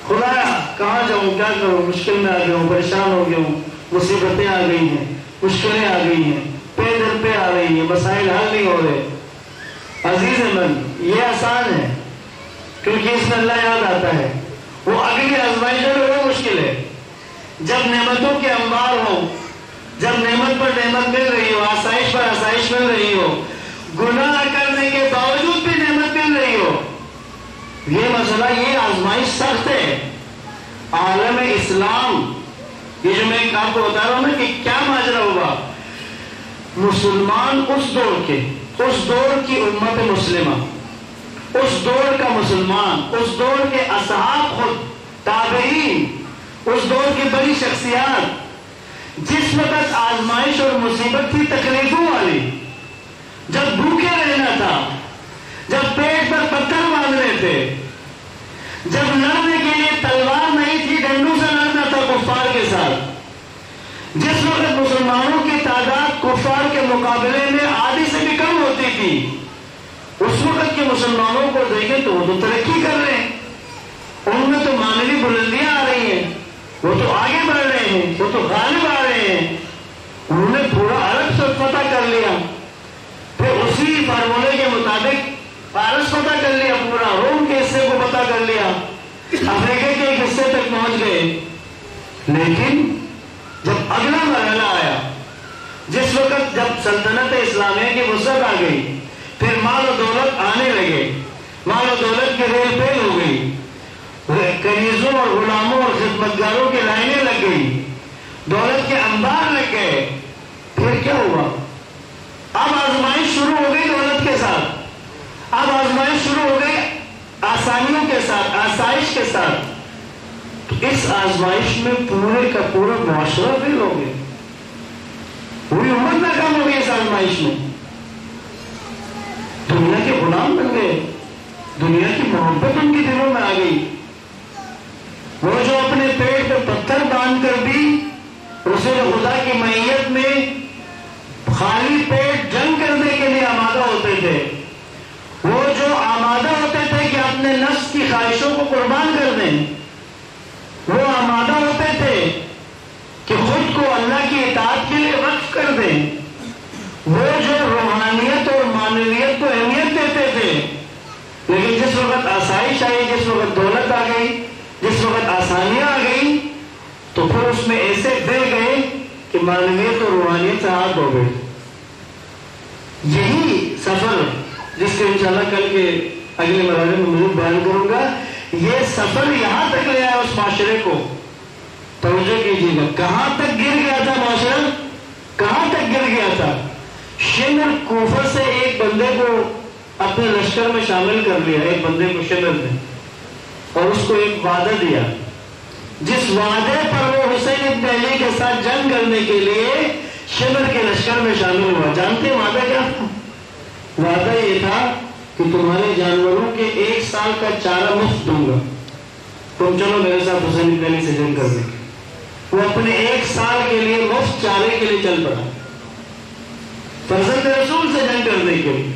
خدا کہاں جاؤں، کیا کروں، مشکل میں آ گیا ہوں، پریشان ہو گیا ہوں، مصیبتیں آ گئی ہیں، مشکلیں آ گئی ہیں، پے در پہ آ رہی ہیں، مسائل حل نہیں ہو رہے۔ عزیز من، یہ آسان ہے کیونکہ اس میں اللہ یاد آتا ہے۔ وہ اگلی آزمائش جو ہے وہ مشکل ہے، جب نعمتوں کے انبار ہو، جب نعمت پر نعمت مل رہی ہو، آسائش پر آسائش مل رہی ہو، گناہ کرنے کے باوجود بھی نعمت مل رہی ہو، یہ مسئلہ، یہ آزمائش سخت ہے۔ عالم اسلام، یہ جو میں آپ کو بتا رہا ہوں نا کہ کیا ماجرا ہوگا، مسلمان اس دور کی امت مسلمہ، اس دور کا مسلمان، اس دور کے اصحاب خود، تابعین، اس دور کی بڑی شخصیات، جس وقت آزمائش اور مصیبت تھی تکلیفوں والی، جب بھوکے رہنا تھا، جب پیٹ پر پتھر باندھنے تھے، جب لڑنے کے لیے تلوار نہیں تھی، ڈنڈوں سے لڑنا تھا کفار کے ساتھ، جس وقت مسلمانوں کی تعداد کفار کے مقابلے میں آدھی سے بھی کم ہوتی تھی، اس وقت کے مسلمانوں کو دیکھیں تو وہ تو ترقی کر رہے ہیں، ان میں تو معنوی بلندیاں آ رہی ہیں، وہ تو آگے بڑھ رہے ہیں، وہ تو غالب آ رہے ہیں، انہوں نے پورا عرب سے فتح کر لیا، پھر اسی فارمولے کے مطابق فارس فتح کر لیا، پورا روم کے حصے کو فتح کر لیا، افریقہ کے ایک حصے تک پہنچ گئے۔ لیکن جب اگلا مرحلہ آیا، جس وقت جب سلطنت اسلامیہ کی وسعت آ گئی، پھر مال و دولت آنے لگے، مال و دولت کی ریل پیل ہو گئی، کنیزوں اور غلاموں اور خدمتگاروں کی لائنیں لگ گئی، دولت کے انبار لگ گئے، پھر کیا ہوا؟ اب آزمائش شروع ہو گئی دولت کے ساتھ، اب آزمائش شروع ہو گئی آسانیوں کے ساتھ، آسائش کے ساتھ۔ تو اس آزمائش میں پورے کا پورا معاشرہ فیل ہو گیا، پوری امت ناکام ہو گئی اس آزمائش میں، دنیا کے غلام بن گئے، دنیا کی محبت ان کے دلوں میں آ گئی، وہ جو اپنے پیٹ پہ پتھر باندھ کر بھی رسول خدا کی معیت میں خالی پیٹ جنگ کرنے کے لیے آمادہ ہوتے تھے، وہ جو آمادہ ہوتے تھے کہ اپنے نفس کی خواہشوں کو قربان کر دیں، وہ آمادہ ہوتے تھے کہ خود کو اللہ کی اطاعت کے لیے وقف کر دیں، وہ جو روحانیت اور معنویت کو اہمیت دیتے تھے۔ لیکن جس وقت آسائش آئی، جس وقت دولت آ گئی، جس وقت آسانیاں آ گئی، تو پھر اس میں ایسے بہ گئے کہ معنویت اور روحانیت سے ہاتھ دھو گئے۔ یہی سفر جس کے انشاءاللہ کل کے اگلے مرحلے میں مزید بیان کروں گا، یہ سفر یہاں تک لے آیا اس معاشرے کو۔ توجہ کیجیے گا، کہاں تک گر گیا تھا معاشرہ، کہاں تک گر گیا تھا۔ شمر کوفہ سے ایک بندے کو اپنے لشکر میں شامل کر لیا، ایک بندے کو شمر نے، اور اس کو ایک وعدہ دیا، جس وعدے پر وہ حسین ابن علی کے ساتھ جنگ کرنے کے لیے شمر کے لشکر میں شامل ہوا۔ جانتے ہیں وعدہ کیا تھا؟ وعدہ یہ تھا کہ تمہارے جانوروں کے 1 سال کا چارہ مفت دوں گا، تم چلو میرے ساتھ حسین ابن علی سے جنگ کرنے کے۔ وہ اپنے 1 سال کے لیے مفت چارے کے لیے چل پڑا، فرزند رسول سے جنگ کرنے کے لیے۔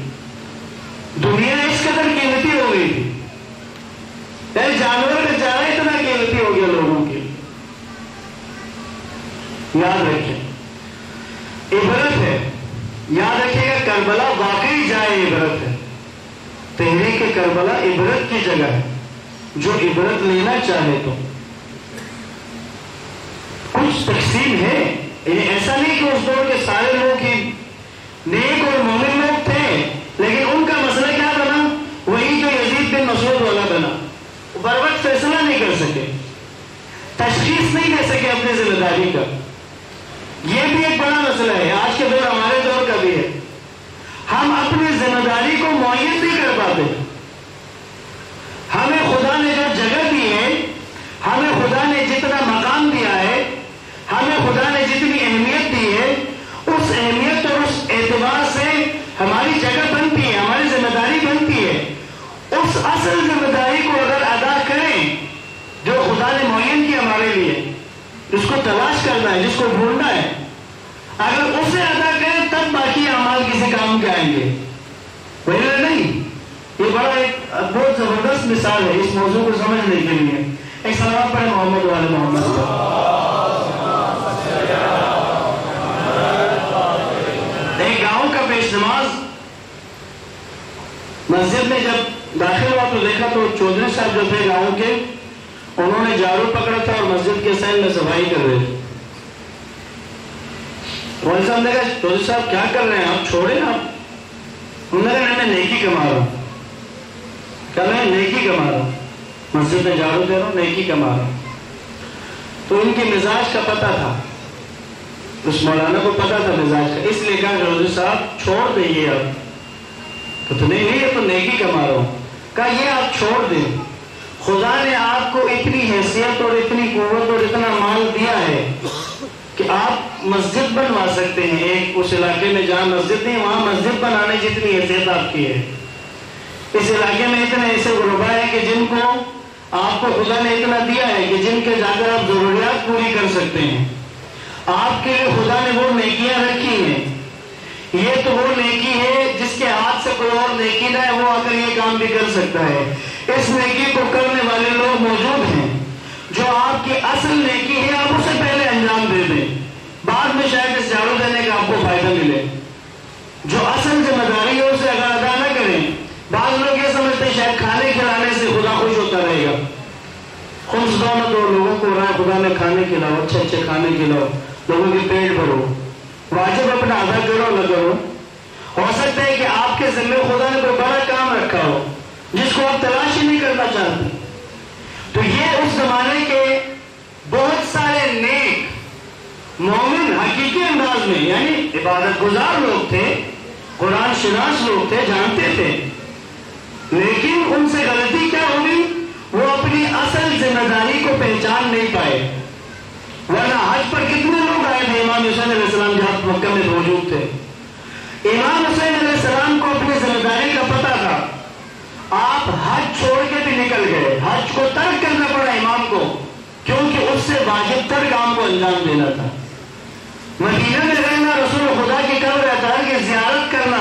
دنیا اس قدر قیمتی ہو گئی تھی، جانور کا چارہ اتنا قیمتی ہو گیا لوگوں کے۔ یاد رکھیں، واقعی جائے عبرت ہے. تحریک کربلا عبرت کی جگہ ہے. جو عبرت لینا چاہے تو کچھ تقسیم ہے. ایسا نہیں کہ اس دور کے سارے لوگ ہی نیک اور مومن لوگ تھے، لیکن ان کا مسئلہ کیا بنا؟ وہی جو یزید بن مسعود والا بنا. بر وقت فیصلہ نہیں کر سکے، تشخیص نہیں دے سکے اپنی ذمہ داری کا. یہ بھی ایک بڑا مسئلہ ہے، آج کے دور ہمارے دور کا بھی ہے. ہم اپنی ذمہ داری کو معین نہیں کر پاتے. ہمیں خدا نے جو جگہ دی ہے، ہمیں خدا نے جتنا مقام دیا ہے، ہمیں خدا نے جتنی اہمیت دی ہے، اس اہمیت اور اس اعتبار سے ہماری جگہ بنتی ہے، ہماری ذمہ داری بنتی ہے. اس اصل ذمہ داری کو اگر ادا کریں جو خدا نے معین کی ہمارے لیے، جس کو تلاش کرنا ہے، جس کو ڈھونڈنا ہے، اگر اسے ادا کریں تب باقی اعمال کسی کام کے آئیں گے، وہی نہیں. یہ بڑا ایک بہت زبردست مثال ہے اس موضوع کو سمجھنے کے لیے. ایک سلام پڑھے محمد والے محمد کا. ایک گاؤں کا پیش نماز مسجد میں جب داخل ہوا تو دیکھا تو چودھری صاحب جو تھے گاؤں کے، انہوں نے جھاڑو پکڑا تھا اور مسجد کے سین میں صفائی کر رہے تھے. مولوی صاحب نے کہا چودھری صاحب کیا کر رہے ہیں آپ، چھوڑیں آپ. انہوں نے کہا میں نیکی کما رہا ہوں. کیا میں نیکی کما رہا ہوں، مسجد میں جھاڑو دے رہا ہوں، نیکی کما رہا ہوں. تو ان کے مزاج کا پتہ تھا، اس مولانا کو پتہ تھا مزاج کا، اس لیے کہا چودھری صاحب چھوڑ دیں اب. تو نہیں یہ تو نیکی کما رہا ہوں. کہا یہ آپ چھوڑ دیں، خدا نے آپ کو اتنی حیثیت اور اتنی قوت اور اتنا مال دیا ہے کہ آپ مسجد بنوا سکتے ہیں. ایک اس علاقے میں جہاں مسجد نہیں وہاں مسجد بنانے جتنی حیثیت آپ کی ہے. اس علاقے میں اتنے ایسے غربا ہے کہ جن کو آپ کو خدا نے اتنا دیا ہے کہ جن کے جا کر آپ ضروریات پوری کر سکتے ہیں. آپ کے لیے خدا نے وہ نیکیاں رکھی ہیں. یہ تو وہ نیکی ہے جس کے ہاتھ سے کوئی اور نیکی نہ ہے، وہ آ کر یہ کام بھی کر سکتا ہے. اس نیکی کو کرنے والے لوگ موجود ہیں. جو آپ کی اصل نیکی ہے آپ اسے پہلے انجام دے دیں، بعد میں شاید اس جھاڑو دینے کا آپ کو فائدہ ملے. جو اصل ذمہ داری ہے اسے اگر ادا نہ کریں، بعض لوگ یہ سمجھتے ہیں شاید کھانے کھلانے سے خدا خوش ہوتا رہے گا. خمس دو نہ دو، لوگوں کو رہا خدا نے کھانے کھلاؤ، اچھے اچھے کھانے کھلاؤ، لوگوں کے پیٹ بھرو، واجب اپنا ادا کرو نہ کرو. ہو سکتا ہے کہ آپ کے ذمہ خدا نے کوئی بڑا کام رکھا ہو جس کو آپ تلاش ہی نہیں کرنا چاہتے. تو یہ اس زمانے کے بہت سارے نیک مومن حقیقی انداز میں، یعنی عبادت گزار لوگ تھے، قرآن شناس لوگ تھے، جانتے تھے، لیکن ان سے غلطی کیا ہوئی؟ وہ اپنی اصل ذمہ داری کو پہچان نہیں پائے. ورنہ حج پر کتنے لوگ آئے تھے؟ امام حسین علیہ السلام جہاں مکہ میں موجود تھے. امام حسین علیہ السلام کو اپنی ذمہ داری کا پتہ تھا. آپ حج چھوڑ کے بھی نکل گئے، حج کو ترک کرنا پڑا امام کو، کیونکہ اس سے واجب تر کام کو انجام دینا تھا. مدینہ میں رہنا، رسول خدا کی قبر اطہر کی زیارت کرنا،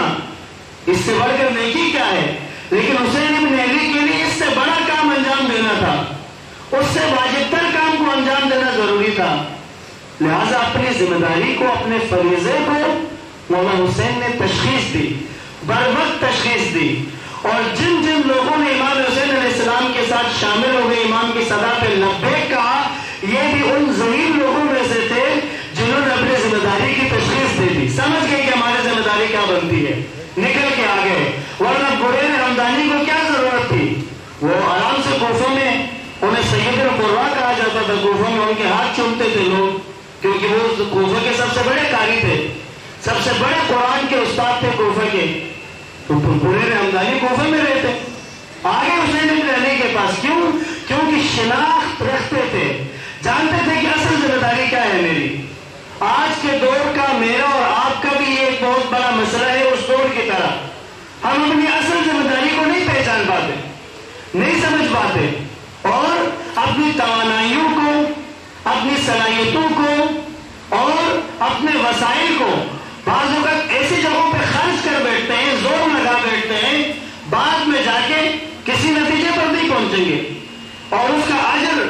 اس سے بڑھ کر نیکی کیا ہے؟ لیکن حسین ابن علی کے لیے اس سے بڑا کام انجام دینا تھا، اس سے واجب تر کام کو انجام دینا ضروری تھا. لہذا اپنی ذمہ داری کو، اپنے فریضے کو مولانا حسین نے تشخیص دی، بر وقت تشخیص دی. اور جن جن لوگوں نے امام حسین علیہ السلام کے ساتھ شامل ہو گئے، امام کی صدا پہ لبیک کہا، یہ بھی ان ذلیل لوگوں میں سے تھے جنہوں نے اپنی ذمہ داری کی تشخیص دے دی، سمجھ گئے کہ ہماری ذمہ داری کیا بنتی ہے، نکل کے آ گئے. ورنہ برین حمدانی کو کیا ضرورت تھی؟ وہ آرام سے کوفہ میں، انہیں سید القراء کہا جاتا تھا، کوفہ میں ان کے ہاتھ چومتے تھے لوگ، کیونکہ وہ کوفہ کے سب سے بڑے قاری تھے، سب سے بڑے قرآن کے استاد تھے کوفہ کے. تو برین حمدانی کوفہ میں رہتے، آگے حسین ابن علی کے پاس. کیوں؟ کیونکہ شناخت رکھتے تھے، جانتے تھے کہ اصل ذمہ داری کیا ہے میری. آج کے دور کا میرا اور آپ کا بھی ایک بہت بڑا مسئلہ ہے اس دور کی طرح. ہم اپنی اصل ذمہ داری کو نہیں پہچان پاتے، نہیں سمجھ پاتے، اور اپنی توانائیوں کو، اپنی صلاحیتوں کو اور اپنے وسائل کو بعض اوقات ایسی جگہوں پہ خرچ کر بیٹھتے ہیں، زور لگا بیٹھتے ہیں، بعد میں جا کے کسی نتیجے پر نہیں پہنچیں گے. اور اس کا اجر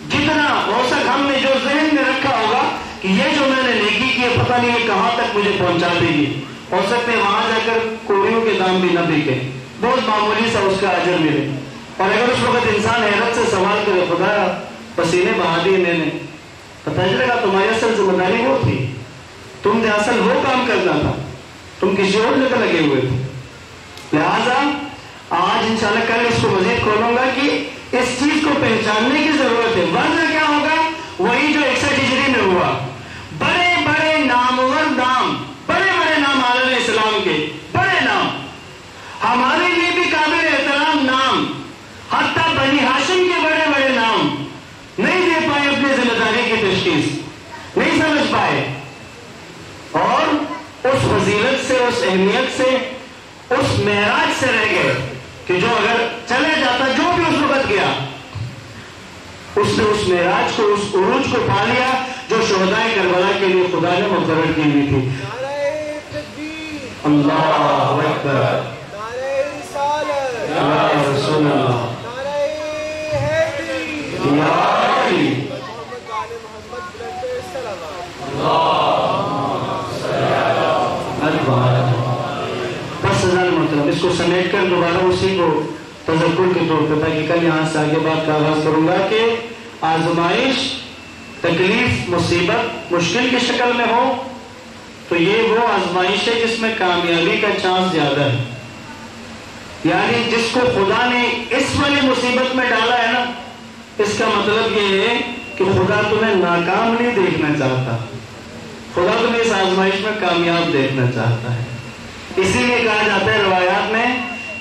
جتنا ہو سکتا ہم نے جو ذہن میں رکھا ہوگا کہ یہ جو میں نے نیکی کی ہے پتہ نہیں یہ کہاں تک مجھے پہنچا دے گی، ہو سکتے ہیں وہاں جا کر کوڑیوں کے دام بھی نہ بکے، بہت معمولی سا اس کا اجر ملے. اور اگر اس وقت انسان حیرت سے سوال کرے خدا پسینے بہا دیے میں نے، پتہ چلے گا تمہاری اصل ذمہ داری وہ تھی، تم نے اصل وہ کام کرنا تھا، تم کسی اور جگہ لگے ہوئے تھے. لہذا آج انشاءاللہ کل اس کو مزید کھولوں گا کہ اس چیز کو پہچاننے کی ضرورت ہے، ورنہ کیا ہوگا وہی جو 61 ہجری میں ہوا. بڑے بڑے نامور نام، بڑے بڑے نام عالم اسلام کے، بڑے نام، ہمارے لیے بھی قابل احترام نام، حتیٰ بنی ہاشم کے بڑے بڑے نام نہیں دے پائے اپنی ذمہ داری کی تشخیص، نہیں سمجھ پائے، اور اس فضیلت سے، اس اہمیت سے، اس معراج سے رہ گئے کہ جو اگر چلے جاتا، جو بھی اس وقت گیا اس نے اس معراج کو، اس عروج کو پا لیا جو شہدائے کربلا کے لیے خدا نے مقرر کی ہوئی تھی. اللہ اکبر، یا رسول اللہ، یا علی، بس ہزار محترم اس کو سمیٹ کر دوبارہ اسی کو تذکر کے طور پہ، تاکہ کل یہاں سے آگے بات کا آغاز کروں گا کہ آزمائش، تکلیف، مصیبت مشکل کی شکل میں ہو تو یہ وہ آزمائش ہے جس میں کامیابی کا چانس زیادہ ہے. یعنی جس کو خدا نے اس والی مصیبت میں ڈالا ہے نا، اس کا مطلب یہ ہے کہ خدا تمہیں ناکام نہیں دیکھنا چاہتا، خدا تمہیں اس آزمائش میں کامیاب دیکھنا چاہتا ہے. اسی لیے کہا جاتا ہے روایات میں،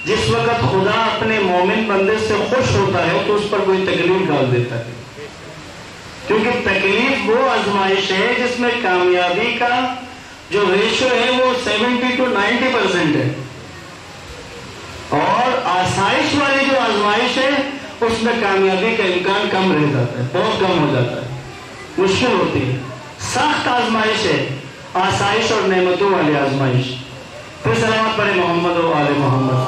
جس وقت خدا اپنے مومن بندے سے خوش ہوتا ہے تو اس پر کوئی تکلیف ڈال دیتا ہے، کیونکہ تکلیف وہ آزمائش ہے جس میں کامیابی کا جو ریشو ہے وہ 70 to 90% ہے، اور آسائش والی جو آزمائش ہے اس میں کامیابی کا امکان کم رہ جاتا ہے، بہت کم ہو جاتا ہے، مشکل ہوتی ہے. سخت آزمائش ہے آسائش اور نعمتوں والی آزمائش. پھر سلامت پڑھے محمد و آل محمد.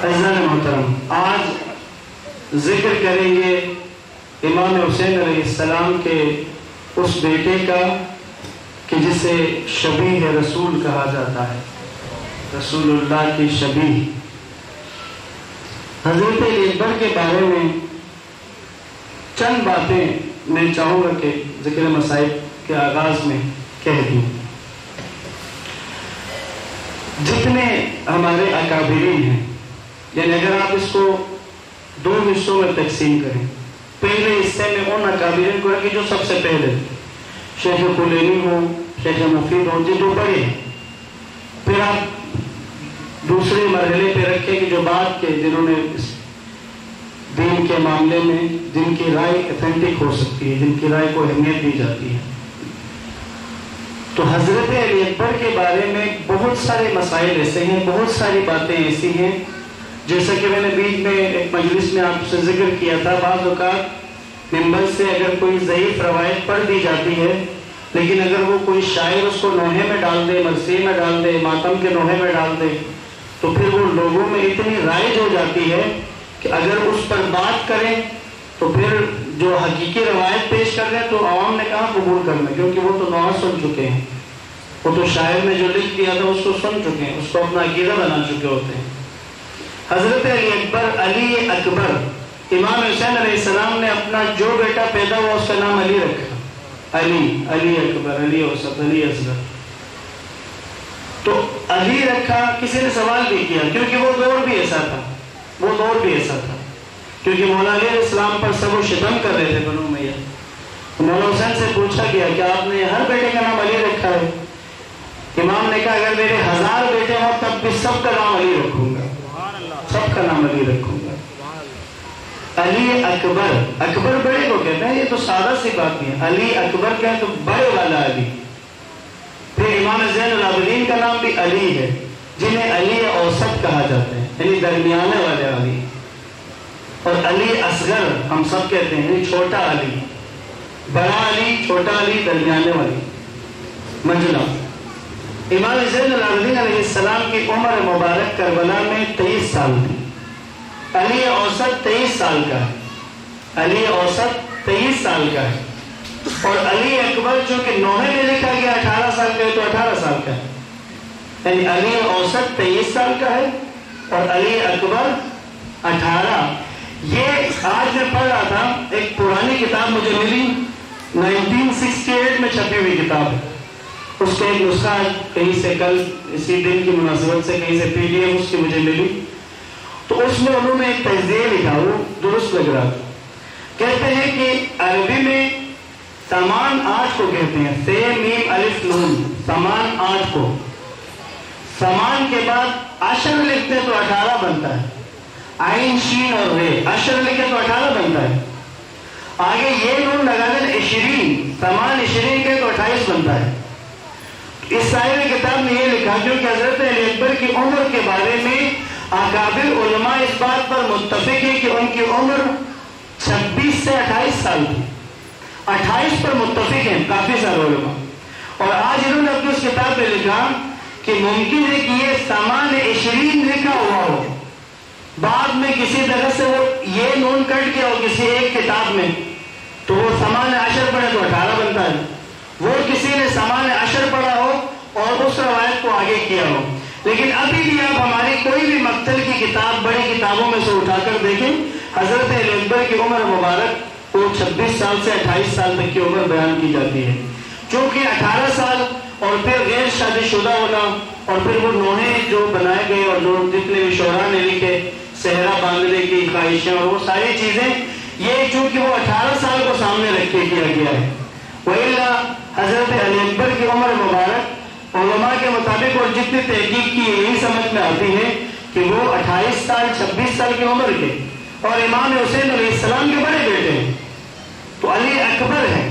عزیزان محترم، آج ذکر کریں گے امام حسین علیہ السلام کے اس بیٹے کا کہ جسے شبیہ رسول کہا جاتا ہے، رسول اللہ کی شبیہ. حضرت علی اکبر کے بارے میں چند باتیں میں چاہوں گا کہ ذکر مصائب کے آغاز میں کہہ دوں. جتنے ہمارے اکابرین ہیں، یعنی اگر آپ اس کو 2 حصوں میں تقسیم کریں، پہلے حصے میں ان اکابرین کو رکھیں جو سب سے پہلے شیخ کلینی ہو، شیخ مفید ہو، جو بڑے ہیں. پھر آپ دوسرے مرحلے پہ رکھیں کہ جو بعد کے، جنہوں نے دین کے معاملے میں جن کی رائے اتھینٹک ہو سکتی ہے، جن کی رائے کو اہمیت دی جاتی ہے. تو حضرت علی اکبر کے بارے میں بہت سارے مسائل ایسے ہیں، بہت ساری باتیں ایسی ہیں، جیسا کہ میں نے بیچ میں ایک مجلس میں آپ سے ذکر کیا تھا. بعض اوقات ممبر سے اگر کوئی ضعیف روایت پڑھ دی جاتی ہے، لیکن اگر وہ کوئی شاعر اس کو نوحے میں ڈال دے، مرثیے میں ڈال دے، ماتم کے نوحے میں ڈال دے، تو پھر وہ لوگوں میں اتنی رائج ہو جاتی ہے کہ اگر اس پر بات کریں تو پھر جو حقیقی روایت پیش کر رہے ہیں تو عوام نے کہاں قبول کرنا، کیونکہ وہ تو نوحہ سن چکے ہیں، وہ تو شاعر نے جو لکھ دیا تھا اس کو سن چکے ہیں، اس کو اپنا عقیدہ بنا چکے ہوتے ہیں. حضرت علی اکبر، علی اکبر، امام حسین علیہ السلام نے اپنا جو بیٹا پیدا ہوا اس کا نام علی رکھا، علی اکبر، علی اوسط، علی اصغر. تو علی رکھا، کسی نے سوال بھی کیا کیونکہ وہ دور بھی ایسا تھا، کیونکہ مولا علیہ السلام پر سب و شتم کر رہے تھے بنو امیہ. مولا حسین سے پوچھا گیا کہ آپ نے ہر بیٹے کا نام علی رکھا ہے؟ امام نے کہا اگر میرے 1000 بیٹے ہوں تب بھی سب کا نام علی رکھوں گا، سب کا نام علی رکھوں گا. علی اکبر، اکبر بڑے کو کہتے ہیں، یہ تو سادہ سی بات نہیں ہے. علی اکبر کہیں تو بڑے والا علی. پھر امام زین العابدین کا نام بھی علی ہے، جنہیں علی اوسط کہا جاتا ہے، یعنی درمیانے والے علی. اور علی اصغر ہم سب کہتے ہیں، یعنی چھوٹا علی، بڑا علی، چھوٹا علی، درمیانے والی منزلہ. امام زین العابدین علیہ السلام کی عمر مبارک کربلا میں 23 سال تھی. علی اوسط 23 سال کا ہے، علی اوسط 23 سال کا ہے. اور علی اکبر جو کہ نوحے میں لکھا گیا 18 سال کا ہے تو 18 سال کا ہے، یعنی علی اوسط 23 سال کا ہے اور علی اکبر 18۔ یہ آج میں پڑھ رہا تھا، ایک پرانی کتاب مجھے ملی 1968 میں چھپی ہوئی کتاب ہے، اس کا ایک نسخہ کہیں سے کل اسی دن کی مناسبت سے کہیں سے PDF اس کی مجھے ملی، تو اس میں انہوں نے ایک تجزیہ لکھا، وہ درست لگ رہا تھا۔ کہتے ہیں کہ عربی میں سامان 8 کو کہتے ہیں، س م الف نون، سامان 8 کو، سامان کے بعد عشر لکھتے تو 18 بنتا ہے، عین شین اور رے، عشر لکھے تو 18 بنتا ہے، آگے یہ نون لگا دیں 20، سامان 20 کے تو 28 بنتا ہے۔ اس صاحب کتاب نے یہ لکھا کیونکہ حضرت علی اکبر کی عمر کے بارے میں اکابر علماء اس بات پر متفق ہیں کہ ان کی عمر 26 سے 28 سال تھی، 28 پر متفق ہیں کافی سارے علماء، اور آج انہوں نے اپنی اس کتاب میں لکھا کہ ممکن ہے کہ یہ سامان 20 لکھا ہوا ہو، بعد میں کسی طرح سے وہ یہ نون کٹ گیا ہو کسی ایک کتاب میں تو وہ سامان 10 پڑھے تو 18 بنتا ہے، وہ کسی نے سامان 10 پڑھا ہو اور اس روایت کو آگے کیا ہو۔ لیکن ابھی بھی آپ ہماری کوئی بھی مقتل کی کتاب بڑی کتابوں میں سے اٹھا کر دیکھیں، حضرت علی اکبر کی عمر مبارک وہ 26 سال سے 28 سال تک کی عمر بیان کی جاتی ہے، چونکہ 18 سال اور پھر غیر شادی شدہ ہونا اور پھر وہ نوحے جو بنائے گئے اور جو جتنے بھی شعراء نے لکھے صحرا باندھنے کی خواہشیں اور وہ ساری چیزیں، یہ چونکہ وہ 18 سال کو سامنے رکھ کے کیا گیا ہے، وَإِلَّا حضرت علی اکبر کی عمر مبارک علماء کے مطابق اور جتنی تحقیق کی یہی سمجھ میں آتی ہے کہ وہ 28 سال 26 سال کی عمر کے اور امام حسین علیہ السلام کے بڑے بیٹے ہیں، تو علی اکبر ہے۔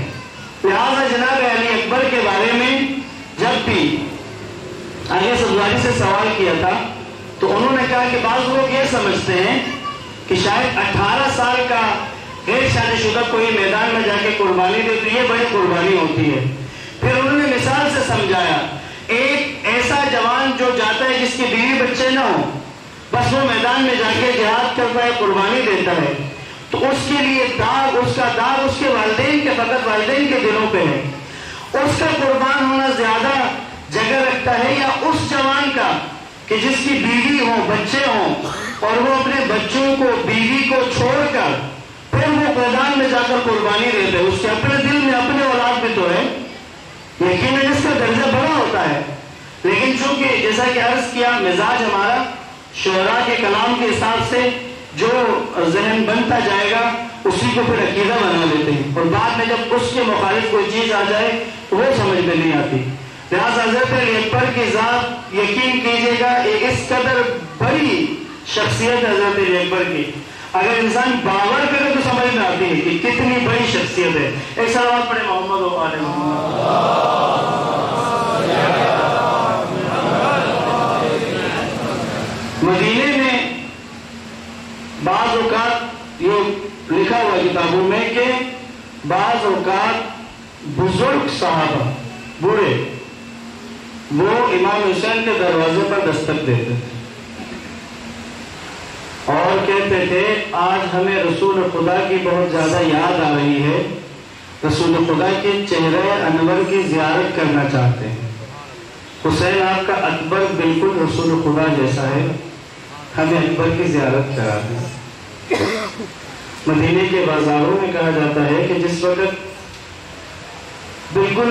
لہذا جناب علی اکبر کے بارے میں جب بھی آگے سبزاری سے سوال کیا تھا تو انہوں نے کہا کہ بعض لوگ یہ سمجھتے ہیں کہ شاید 18 سال کا غیر شادی شدہ کوئی میدان میں جا کے قربانی دے تو یہ بڑی قربانی ہوتی ہے۔ پھر انہوں نے مثال سے سمجھایا، ایک ایسا جوان جو جاتا ہے جس کی بیوی بچے نہ ہوں، بس وہ میدان میں جا کے جہاد کرتا ہے، قربانی دیتا ہے، تو اس کے لیے داغ، اس کا داغ اس کے والدین کے، فقط والدین کے دلوں پہ ہے۔ اس کا قربان ہونا زیادہ جگہ رکھتا ہے یا اس جوان کا کہ جس کی بیوی ہو، بچے ہوں اور وہ اپنے بچوں کو، بیوی کو چھوڑ کر پھر وہ میدان میں جا کر قربانی دیتے ہیں، اس کے اپنے دل میں اپنے اولاد بھی تو ہے، یقیناً اس کا درجہ بڑا ہوتا ہے، لیکن چونکہ جیسا کہ عرض کیا مزاج ہمارا شعراء کے کلام کے حساب سے جو ذہن بنتا جائے گا اسی کو پھر عقیدہ بنا لیتے ہیں، اور بعد میں جب اس کے مخالف کوئی چیز آ جائے تو وہ سمجھ میں نہیں آتی۔ لہٰذا حضرت علی اکبر کی ذات یقین کیجیے گا ایک اس قدر بڑی شخصیت حضرت علی اکبر کی، اگر انسان باور کرے تو سمجھ میں آتی ہے کہ کتنی بڑی شخصیت ہے۔ ایک صلوات پڑھیں محمد و آل محمد۔ مدینے میں بعض اوقات یہ لکھا ہوا کتابوں میں کہ بعض اوقات بزرگ صحابہ بوڑھے وہ امام حسین کے دروازے پر دستک دیتے تھے اور کہتے تھے آج ہمیں رسول خدا کی بہت زیادہ یاد آ رہی ہے، رسول خدا کے چہرے انور کی زیارت کرنا چاہتے ہیں، حسین آپ کا اکبر بالکل رسول خدا جیسا ہے، ہمیں اکبر کی زیارت کرا دیں۔ مدینے کے بازاروں میں کہا جاتا ہے کہ جس وقت بالکل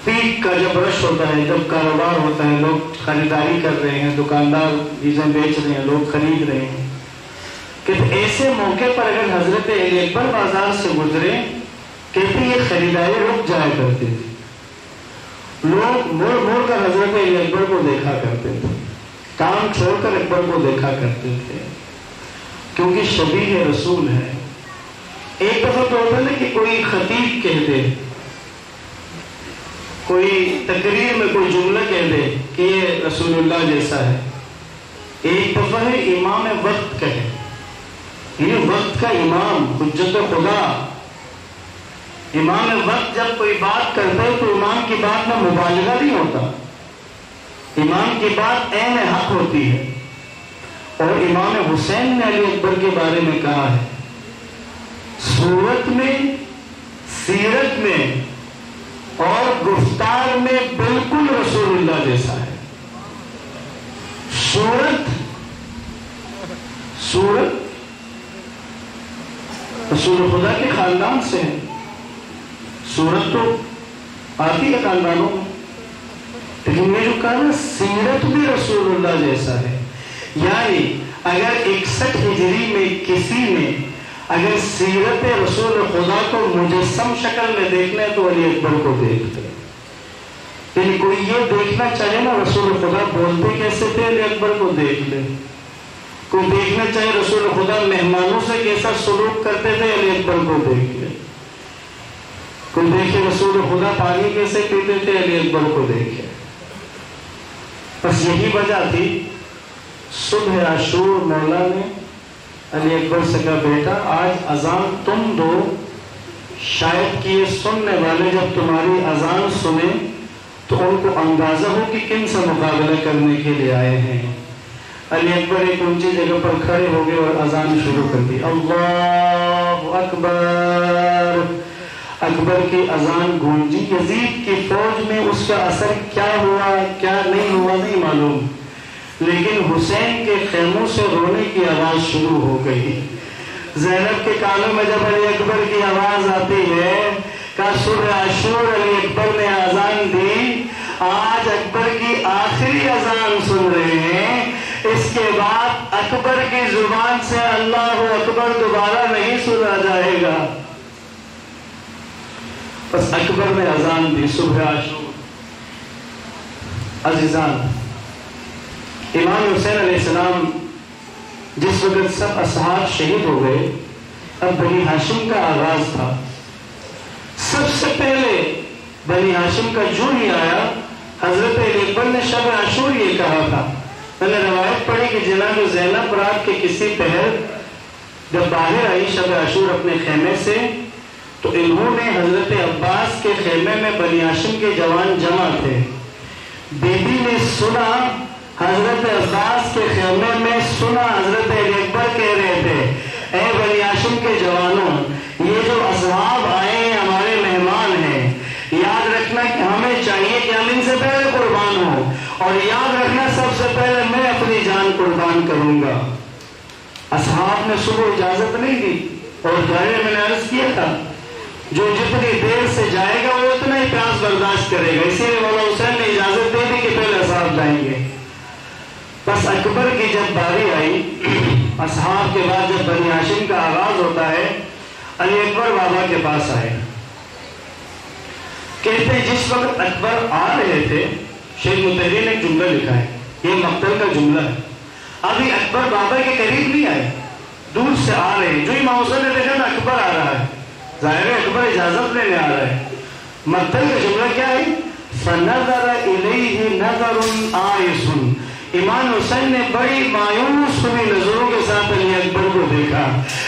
پیک کا جب رش ہوتا ہے، جب کاروبار ہوتا ہے، لوگ خریداری کر رہے ہیں، دکاندار چیزیں بیچ رہے ہیں، لوگ خرید رہے ہیں، کہ ایسے موقع پر اگر حضرت علی اکبر بازار سے گزرے کہتے یہ خریداری رک جایا کرتے تھے، لوگ مڑ مڑ کر حضرت علی اکبر کو دیکھا کرتے تھے، کام چھوڑ کر اکبر کو دیکھا کرتے تھے، کیونکہ شبیہ رسول ہے۔ ایک دفعہ تو ہوتا ہے کہ کوئی خطیب کہہ دے، کوئی تقریر میں کوئی جملہ کہہ دے کہ یہ رسول اللہ جیسا ہے، ایک دفعہ ہے امام وقت کہے، یہ وقت کا امام حجت خدا، امام وقت جب کوئی بات کرتا ہے تو امام کی بات میں مبالغہ نہیں ہوتا، امام کی بات عین حق ہوتی ہے۔ اور امام حسین نے علی اکبر کے بارے میں کہا ہے صورت میں سیرت میں اور گفتار میں بالکل رسول اللہ جیسا ہے. صورت رسول خدا کے خاندان سے ہے. صورت تو آتی ہے خاندانوں میں، لیکن یہ جو کہا نا سیرت بھی رسول اللہ جیسا ہے. یعنی اگر 61 ہجری میں کسی نے اگر سیرت رسول خدا کو مجسم شکل میں دیکھنا ہے تو علی اکبر کو دیکھتے. یعنی کوئی یہ دیکھنا چاہے نا رسول خدا بولتے کیسے تھے، علی اکبر کو دیکھ لے. کوئی دیکھنا چاہے رسول خدا مہمانوں سے کیسا سلوک کرتے تھے، علی اکبر کو دیکھ لے. کوئی دیکھے رسول خدا پانی کیسے پیتے تھے، علی اکبر کو دیکھے. بس یہی وجہ تھی صبح عاشور مولا نے علی اکبر سے کہا بیٹا آج اذان تم دو، شاید کہ یہ سننے والے جب تمہاری اذان سنیں تو ان کو اندازہ ہو کہ کن سے مقابلہ کرنے کے لیے آئے ہیں. علی اکبر ایک اونچی جگہ پر کھڑے ہو گئے اور اذان شروع کر دی. اللہ اکبر. اکبر کی اذان گونجی. یزید کی فوج میں اس کا اثر کیا ہوا کیا نہیں ہوا نہیں معلوم، لیکن حسین کے خیموں سے رونے کی آواز شروع ہو گئی. زینب کے کانوں میں جب علی اکبر کی آواز آتی ہے کہ صبح عاشور علی اکبر نے اذان دی، آج اکبر کی آخری اذان سن رہے ہیں، اس کے بعد اکبر کی زبان سے اللہ اکبر دوبارہ نہیں سنا جائے گا. بس اکبر نے اذان دی صبح عاشور. عزیزان، امام حسین علیہ السلام جس وقت سب اصحاب شہید ہو گئے، اب بنی ہاشم کا آغاز تھا. سب سے پہلے بنی ہاشم کا جو ہی آیا، حضرت علی اکبر نے شب عاشور یہ کہا تھا. میں نے روایت پڑھی کہ جناب زینب رات کے کسی پہر جب باہر آئی شب عاشور اپنے خیمے سے، تو انہوں نے حضرت عباس کے خیمے میں بنی ہاشم کے جوان جمع تھے. بی بی نے سنا حضرت عباس کے خیمے میں، سنا حضرت علی اکبر کہہ رہے تھے اے بنی ہاشم کے جوانوں، یہ جو اصحاب آئے ہیں ہمارے مہمان ہیں، یاد رکھنا کہ ہمیں چاہیے کہ ہم ان سے پہلے قربان ہوں، اور یاد رکھنا سب سے پہلے میں اپنی جان قربان کروں گا. اصحاب نے صبح اجازت نہیں دی، اور ظاہر میں نے عرض کیا تھا جو جتنی دیر سے جائے گا وہ اتنا ہی پیاس برداشت کرے گا، اسی لیے مولا حسین نے اجازت دے دی کہ پہلے اصحاب جائیں گے. بس اکبر کی جب باری آئی، اصحاب کے بعد جب بنی ہاشم کا آغاز ہوتا ہے، علی اکبر بابا کے پاس آئے. کہتے جس وقت اکبر آ رہے تھے، شیخ مطہری نے ایک جملہ لکھا ہے، یہ مقتل کا جملہ ہے. ابھی اکبر بابا کے قریب نہیں آئے، دور سے آ رہے ہیں. جو امام حسین نے دیکھا نا اکبر آ رہا ہے، ظاہر ہے اکبر اجازت لینے آ رہا ہے. مقتل کا جملہ کیا ہے؟ فَنَظَرَ إِلَيْهِ نَظَرٌ آئِسٌ. امام حسین نے بڑی مایوس ہوئی نظروں کے ساتھ علی اکبر کو دیکھا،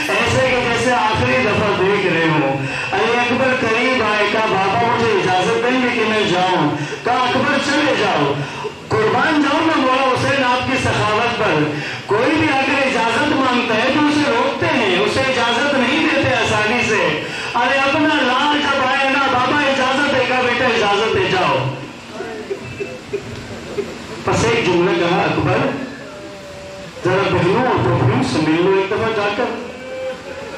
ایسے کہ جیسے آخری دفعہ دیکھ رہے ہوں. علی اکبر قریب آئے، کہا بابا مجھے اجازت دیں گے کہ میں جاؤں؟ کہا اکبر چلے جاؤ، قربان جاؤں میں مولا حسین آپ کی سخاوت پر. کوئی بھی اگر اجازت مانگتا ہے تو اسے روکتے ہیں، اسے اجازت نہیں دیتے آسانی سے. ارے اپنا لال جب آئے نا بابا اجازت دے گا، بیٹا اجازت دے جاؤ. پس ایک جملہ کہا اکبر ذرا بہنوں اور پھوپھیوں سے مل لو ایک دفعہ جا کر،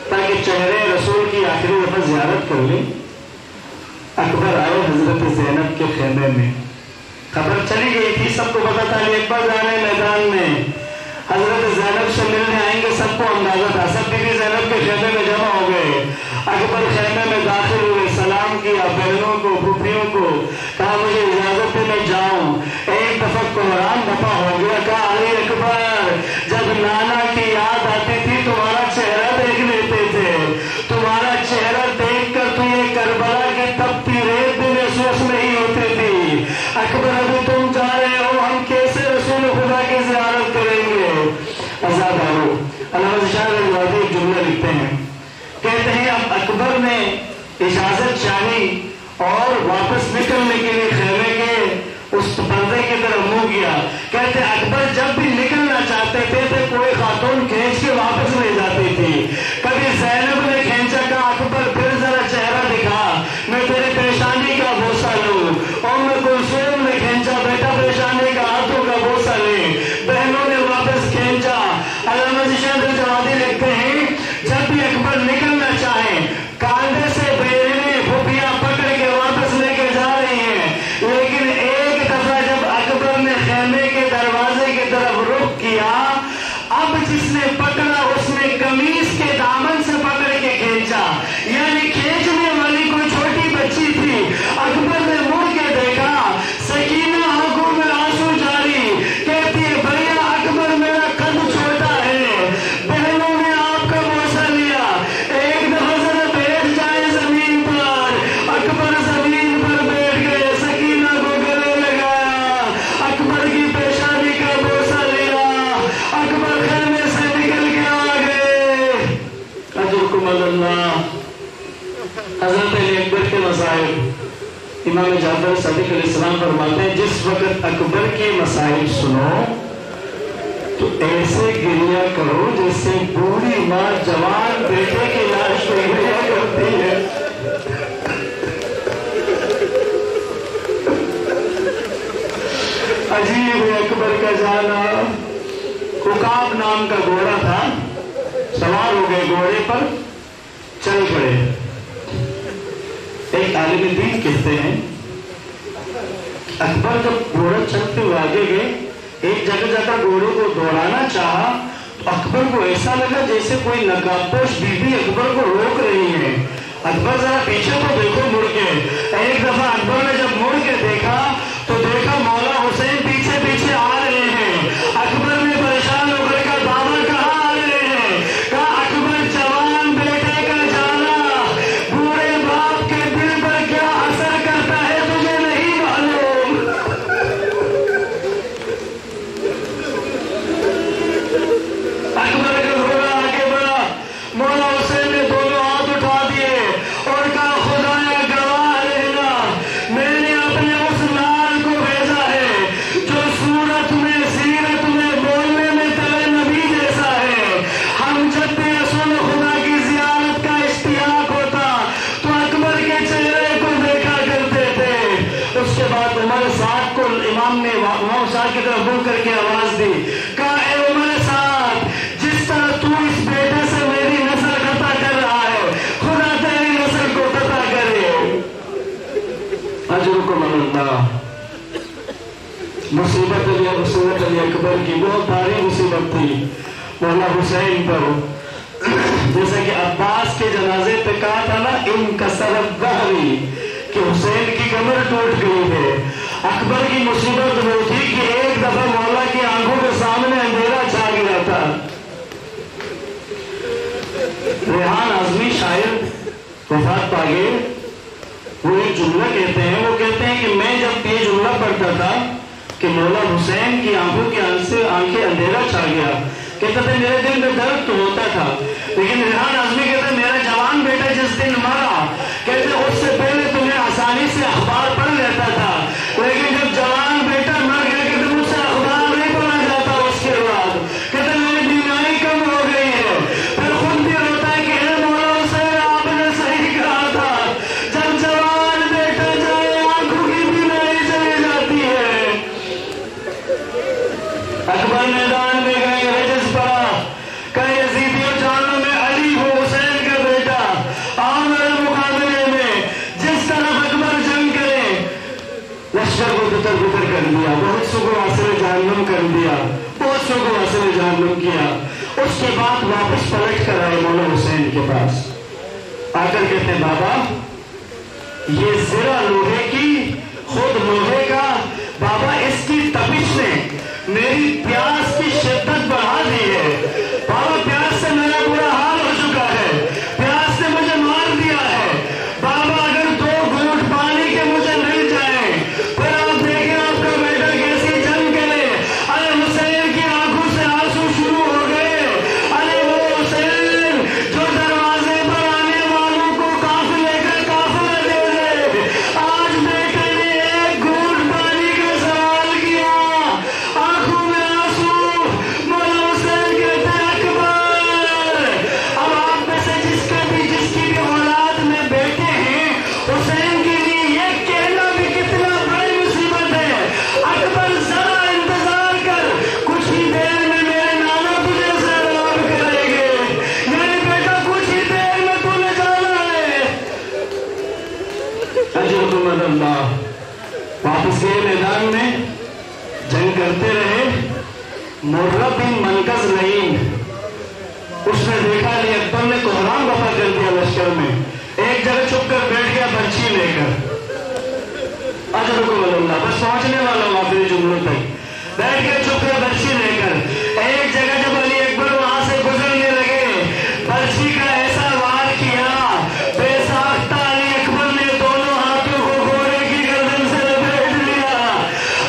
تاکہ چہرے رسول کی آخری دفعہ زیارت کر لیں. اکبر آئے حضرت زینب کے خیمے میں. خبر چلی گئی تھی، سب کو پتا تھا علی اکبر جا رہے میدان میں، حضرت زینب سے ملنے آئیں گے، سب کو اندازہ تھا. سب بیوی زینب کے خیمے میں جمع ہو گئے. اکبر خیمے میں داخل ہوئے، سلام کیا بہنوں کو پھوپھیوں کو، کہا مجھے اجازت ہے میں جاؤں. ایک دفعہ کوہرام دفعہ ہو گیا. کہا علی اکبر جب نانا کی یاد آتی تھی تمہارا چہرہ دیکھ لیتے تھے، تمہارا چہرہ دیکھ کر تو یہ کربلا کی تپتی ریت بھی محسوس نہیں ہوتی تھی. اکبر ابھی تم جا رہے ہو، ہم کیسے رسول خدا کی زیارت کریں گے؟ عزادارو، علامہ شاہ الوادی ایک جملہ لکھتے ہیں، کہتے ہیں اب اکبر نے اجازت چاہی اور واپس نکلنے کے لیے خیمے کے اس پردے کی طرف منہ کیا. کہتے اکبر جب بھی نکلنا چاہتے تھے تو کوئی خاتون کھینچ کے واپس لے جاتی تھی. کبھی زینب نے کھینچا، کہا اکبر پھر ذرا چہرہ دکھا. امام جعفر صادق علیہ السلام فرماتے ہیں جس وقت اکبر کی مسائل سنو تو ایسے گریہ کرو جیسے بوڑھی ماں جوان بیٹے کی لاش پہ گریہ کرتی ہے. عجیب ہے اکبر کا جانا. عقاب نام کا گھوڑا تھا, سوار ہو گئے گھوڑے پر, چل پڑے. ایک عالم دین کہتے ہیں اکبر جب گھوڑا چلتے ہوئے آگے گئے, ایک جگہ جا کر گھوڑے کو دوڑانا چاہا تو اکبر کو ایسا لگا جیسے کوئی نقاب پوش بیوی اکبر کو روک رہی ہے. اکبر ذرا پیچھے تو دیکھو مڑ کے. ایک دفعہ اکبر نے جب مڑ کے دیکھا تو دیکھا مولا حسین پیچھے پیچھے آ رہے ہیں. اکبر نے پریشان ہو کر کہا بابا کہاں آ رہے ہیں؟ کہا اکبر جوان بیٹے کا جانا بوڑھے باپ کے دل پر کیا اثر کرتا ہے تجھے نہیں معلوم. اکبر کا گھوڑا آگے بڑھا, مولا حسین نے دونوں ہاتھ اٹھا دیے اور کہا خدایا گواہ رہنا, میں نے اپنے اس لال کو بھیجا ہے جو صورت میں سیرت میں بولنے میں تلے نبی جیسا ہے. ہم جب بھی رسول خدا کی زیارت کا اشتیاق ہوتا تو اکبر کے چہرے کو دیکھا کرتے تھے. اس کے بعد عمر سعد کو امام نے امام سعد کی طرف منہ کر کے آواز دی, کہا اے عمر سعد, جس طرح تو اس بیٹے سے میری نسل قطع کر رہا ہے خدا تیری نسل کو قطع کرے. اجرکم اللہ. مصیبت علی اکبر کی بہت بھاری مصیبت تھی مولا حسین پر. جیسا کہ عباس کے جنازے پہ کہا تھا نا انکسرت ظہری, کہ حسین کی کمر ٹوٹ گئی ہے. اکبر کی مصیبت وہ تھی کہ ایک دفعہ مولا کی آنکھوں کے سامنے اندھیرا چھا گیا تھا. ریحان اعظمی شاعر وفات پا گئے, وہ ایک جملہ کہتے ہیں, وہ کہتے ہیں کہ میں جب یہ جملہ پڑھتا تھا کہ مولا حسین کی آنکھوں کے آنکھیں اندھیرا چھا گیا, کہتے تھے میرے دل میں درد تو ہوتا تھا, لیکن ریحان اعظمی کہتے ہیں میرا جوان بیٹا جس دن مرا, کہتے اس سے پہلے تمہیں آسانی سے اخبار پڑھ لیتا تھا, لیکن جب جوان بیٹا مر گیا کہتے مجھ سے اخبار نہیں پڑھا جاتا. اس کے بعد کہتے میری بیماری کم ہو گئی ہے. پھر خود بھی روتا ہے کہ اے مولا حسین آپ نے صحیح کہا تھا, جب جوان بیٹا جائے آنکھوں کی بیماری چلی جاتی ہے. اکبر میدان میں گئے, رجز پڑا, کہ یزیدیوں جانو میں علی ہوں حسین کا بیٹا, آؤ میرے مقابلے میں. جس طرف اکبر جنگ کرے لشکر کو بتر بتر کر دیا, بہت سو کو واصل جہنم کر دیا, بہت سو کو واصل جہنم کیا. اس کے بعد واپس پلٹ کر آئے مولا حسین کے پاس, آ کر کہتے بابا یہ زرہ لوہے کی خود لوہے کا, بابا اس کی تپش نے میری پیاس کی شدت بڑھا دی ہے. بابا پیاس سے میرا برا حال ہو چکا ہے, پیاس نے مجھے مار دیا ہے. بابا اگر 2 گھونٹ پانی کے مجھے مل جائیں پھر آپ دیکھیں آپ کا بیٹا کیسی جنگ کرے. ارے حسین کی آنکھوں سے آنسو شروع ہو گئے. ارے وہ حسین جو دروازے پر آنے والوں کو قافلے کا قافلہ دے دے, آج بیٹے نے ایک گھونٹ پانی کا سوال کیا, آنکھوں میں آنسو. مولا حسین کہتے ہیں اکبر, اب آپ میں سے جس کی بھی اولاد میں بیٹے ہیں, حسین کے لیے یہ کہنا بھی کتنا بڑی مصیبت ہے. اکبر ذرا انتظار کر, کچھ ہی دیر میں میرے نانا تجھے سیراب کریں گے. یعنی بیٹا کچھ ہی دیر میں تمہیں جانا ہے. اجرکم اللہ. واپس گئے میدان میں, جنگ کرتے رہے. مرہ بن منقذ لعین, اس نے دیکھا علی اکبر نے کوہرام بپا کر دیا لشکر میں, ایک جگہ چھپ کر بیٹھ گیا برچھی لے کر. اجرکم اللہ. بس پہنچنے والا ہوں آخری جملوں تک. بیٹھ کے چھپ کر برچھی لے کر ایک جگہ جب علی اکبر وہاں سے گزرنے لگے, برچھی کا ایسا وار کیا, بے ساختہ علی اکبر نے دونوں ہاتھوں کو گھوڑے کی گردن سے لپیٹ لیا.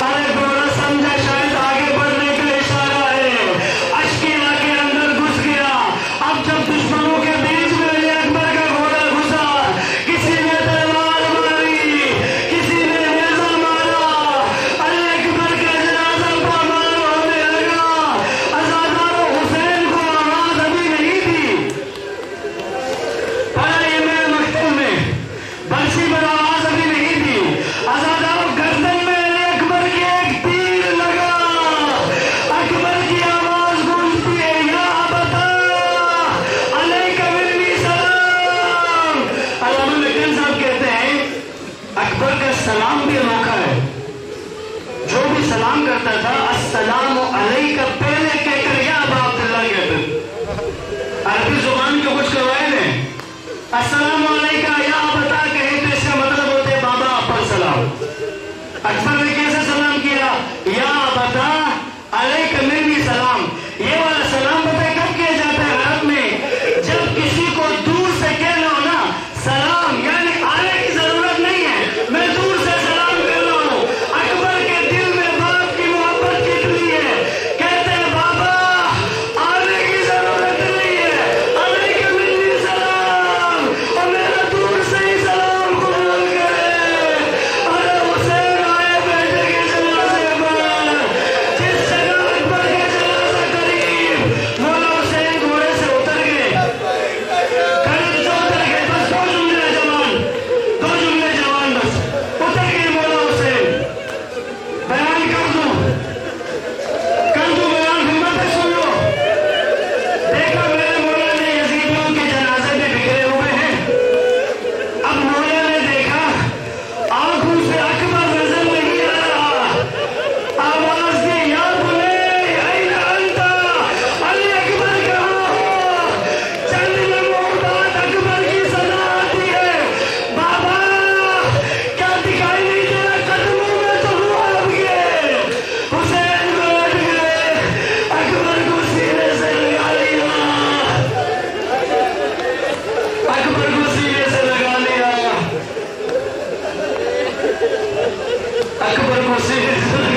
ارے گھوڑا سمجھا شاید آگے بڑھنے کا اشارہ ہے, اشکیلا کے اندر گھس گیا. اب جب دشمنوں کے بیچ میں علی اکبر کا گھوڑا گھسا, کسی نے تلوار ماری, کسی سلام بھی انوکھا ہے. جو بھی سلام کرتا تھا السلام علیکہ پہلے کہہ کر یا ابا عبداللہ کہتے. عربی زبان کے کچھ قواعد ہیں. السلام علیکہ یا ابتا کہیں تو اس کا مطلب ہوتے بابا پر سلام. اکبر نے کیسے سلام کیا؟ یا ابتا علیکہ منی سلام. یہ والا سلام پتہ ہے کب کیا جاتا ہے عرب میں؟ جب کسی کو دور سے کہنا ہو نا سلام، یعنی آنے کی ضرورت نہیں ہے، میں دور سے سلام کر رہا ہوں. اکبر کے دل میں باپ کی محبت کتنی ہے، کہتے ہیں بابا آنے کی ضرورت نہیں ہے، علیکہ منی سلام، اور میرا دور سے ہی سلام قبول کرے. ارے حسین آئے بیٹے کے جنازے پر، جس جگہ اکبر کے جنازہ قریب، مولا حسین گھوڑے سے اتر گئے. قریب سے اتر گئے، بس دو جملے جوان بس اتر گئے. مولا حسین بیان کر دوں بیان، ہمت ہے سن لو. دیکھا میرے مولا نے یزیدیوں کے جنازے میں بکھرے ہوئے ہیں. اب مولا نے دیکھا آنکھوں سے اکبر نظر نہیں آ رہا. آواز دی یا بنے این انت، علی اکبر کہاں ہو؟ چند لمحوں بعد اکبر کی صدا آتی ہے، بابا کیا دکھائی نہیں دے رہا؟ قدموں میں تو ہوا اب گئے. حسین بیٹھ گئے، اکبر کو سینے سے لگا لیا، اکبر کو سینے سے لگا لیا، اکبر کو سینے سے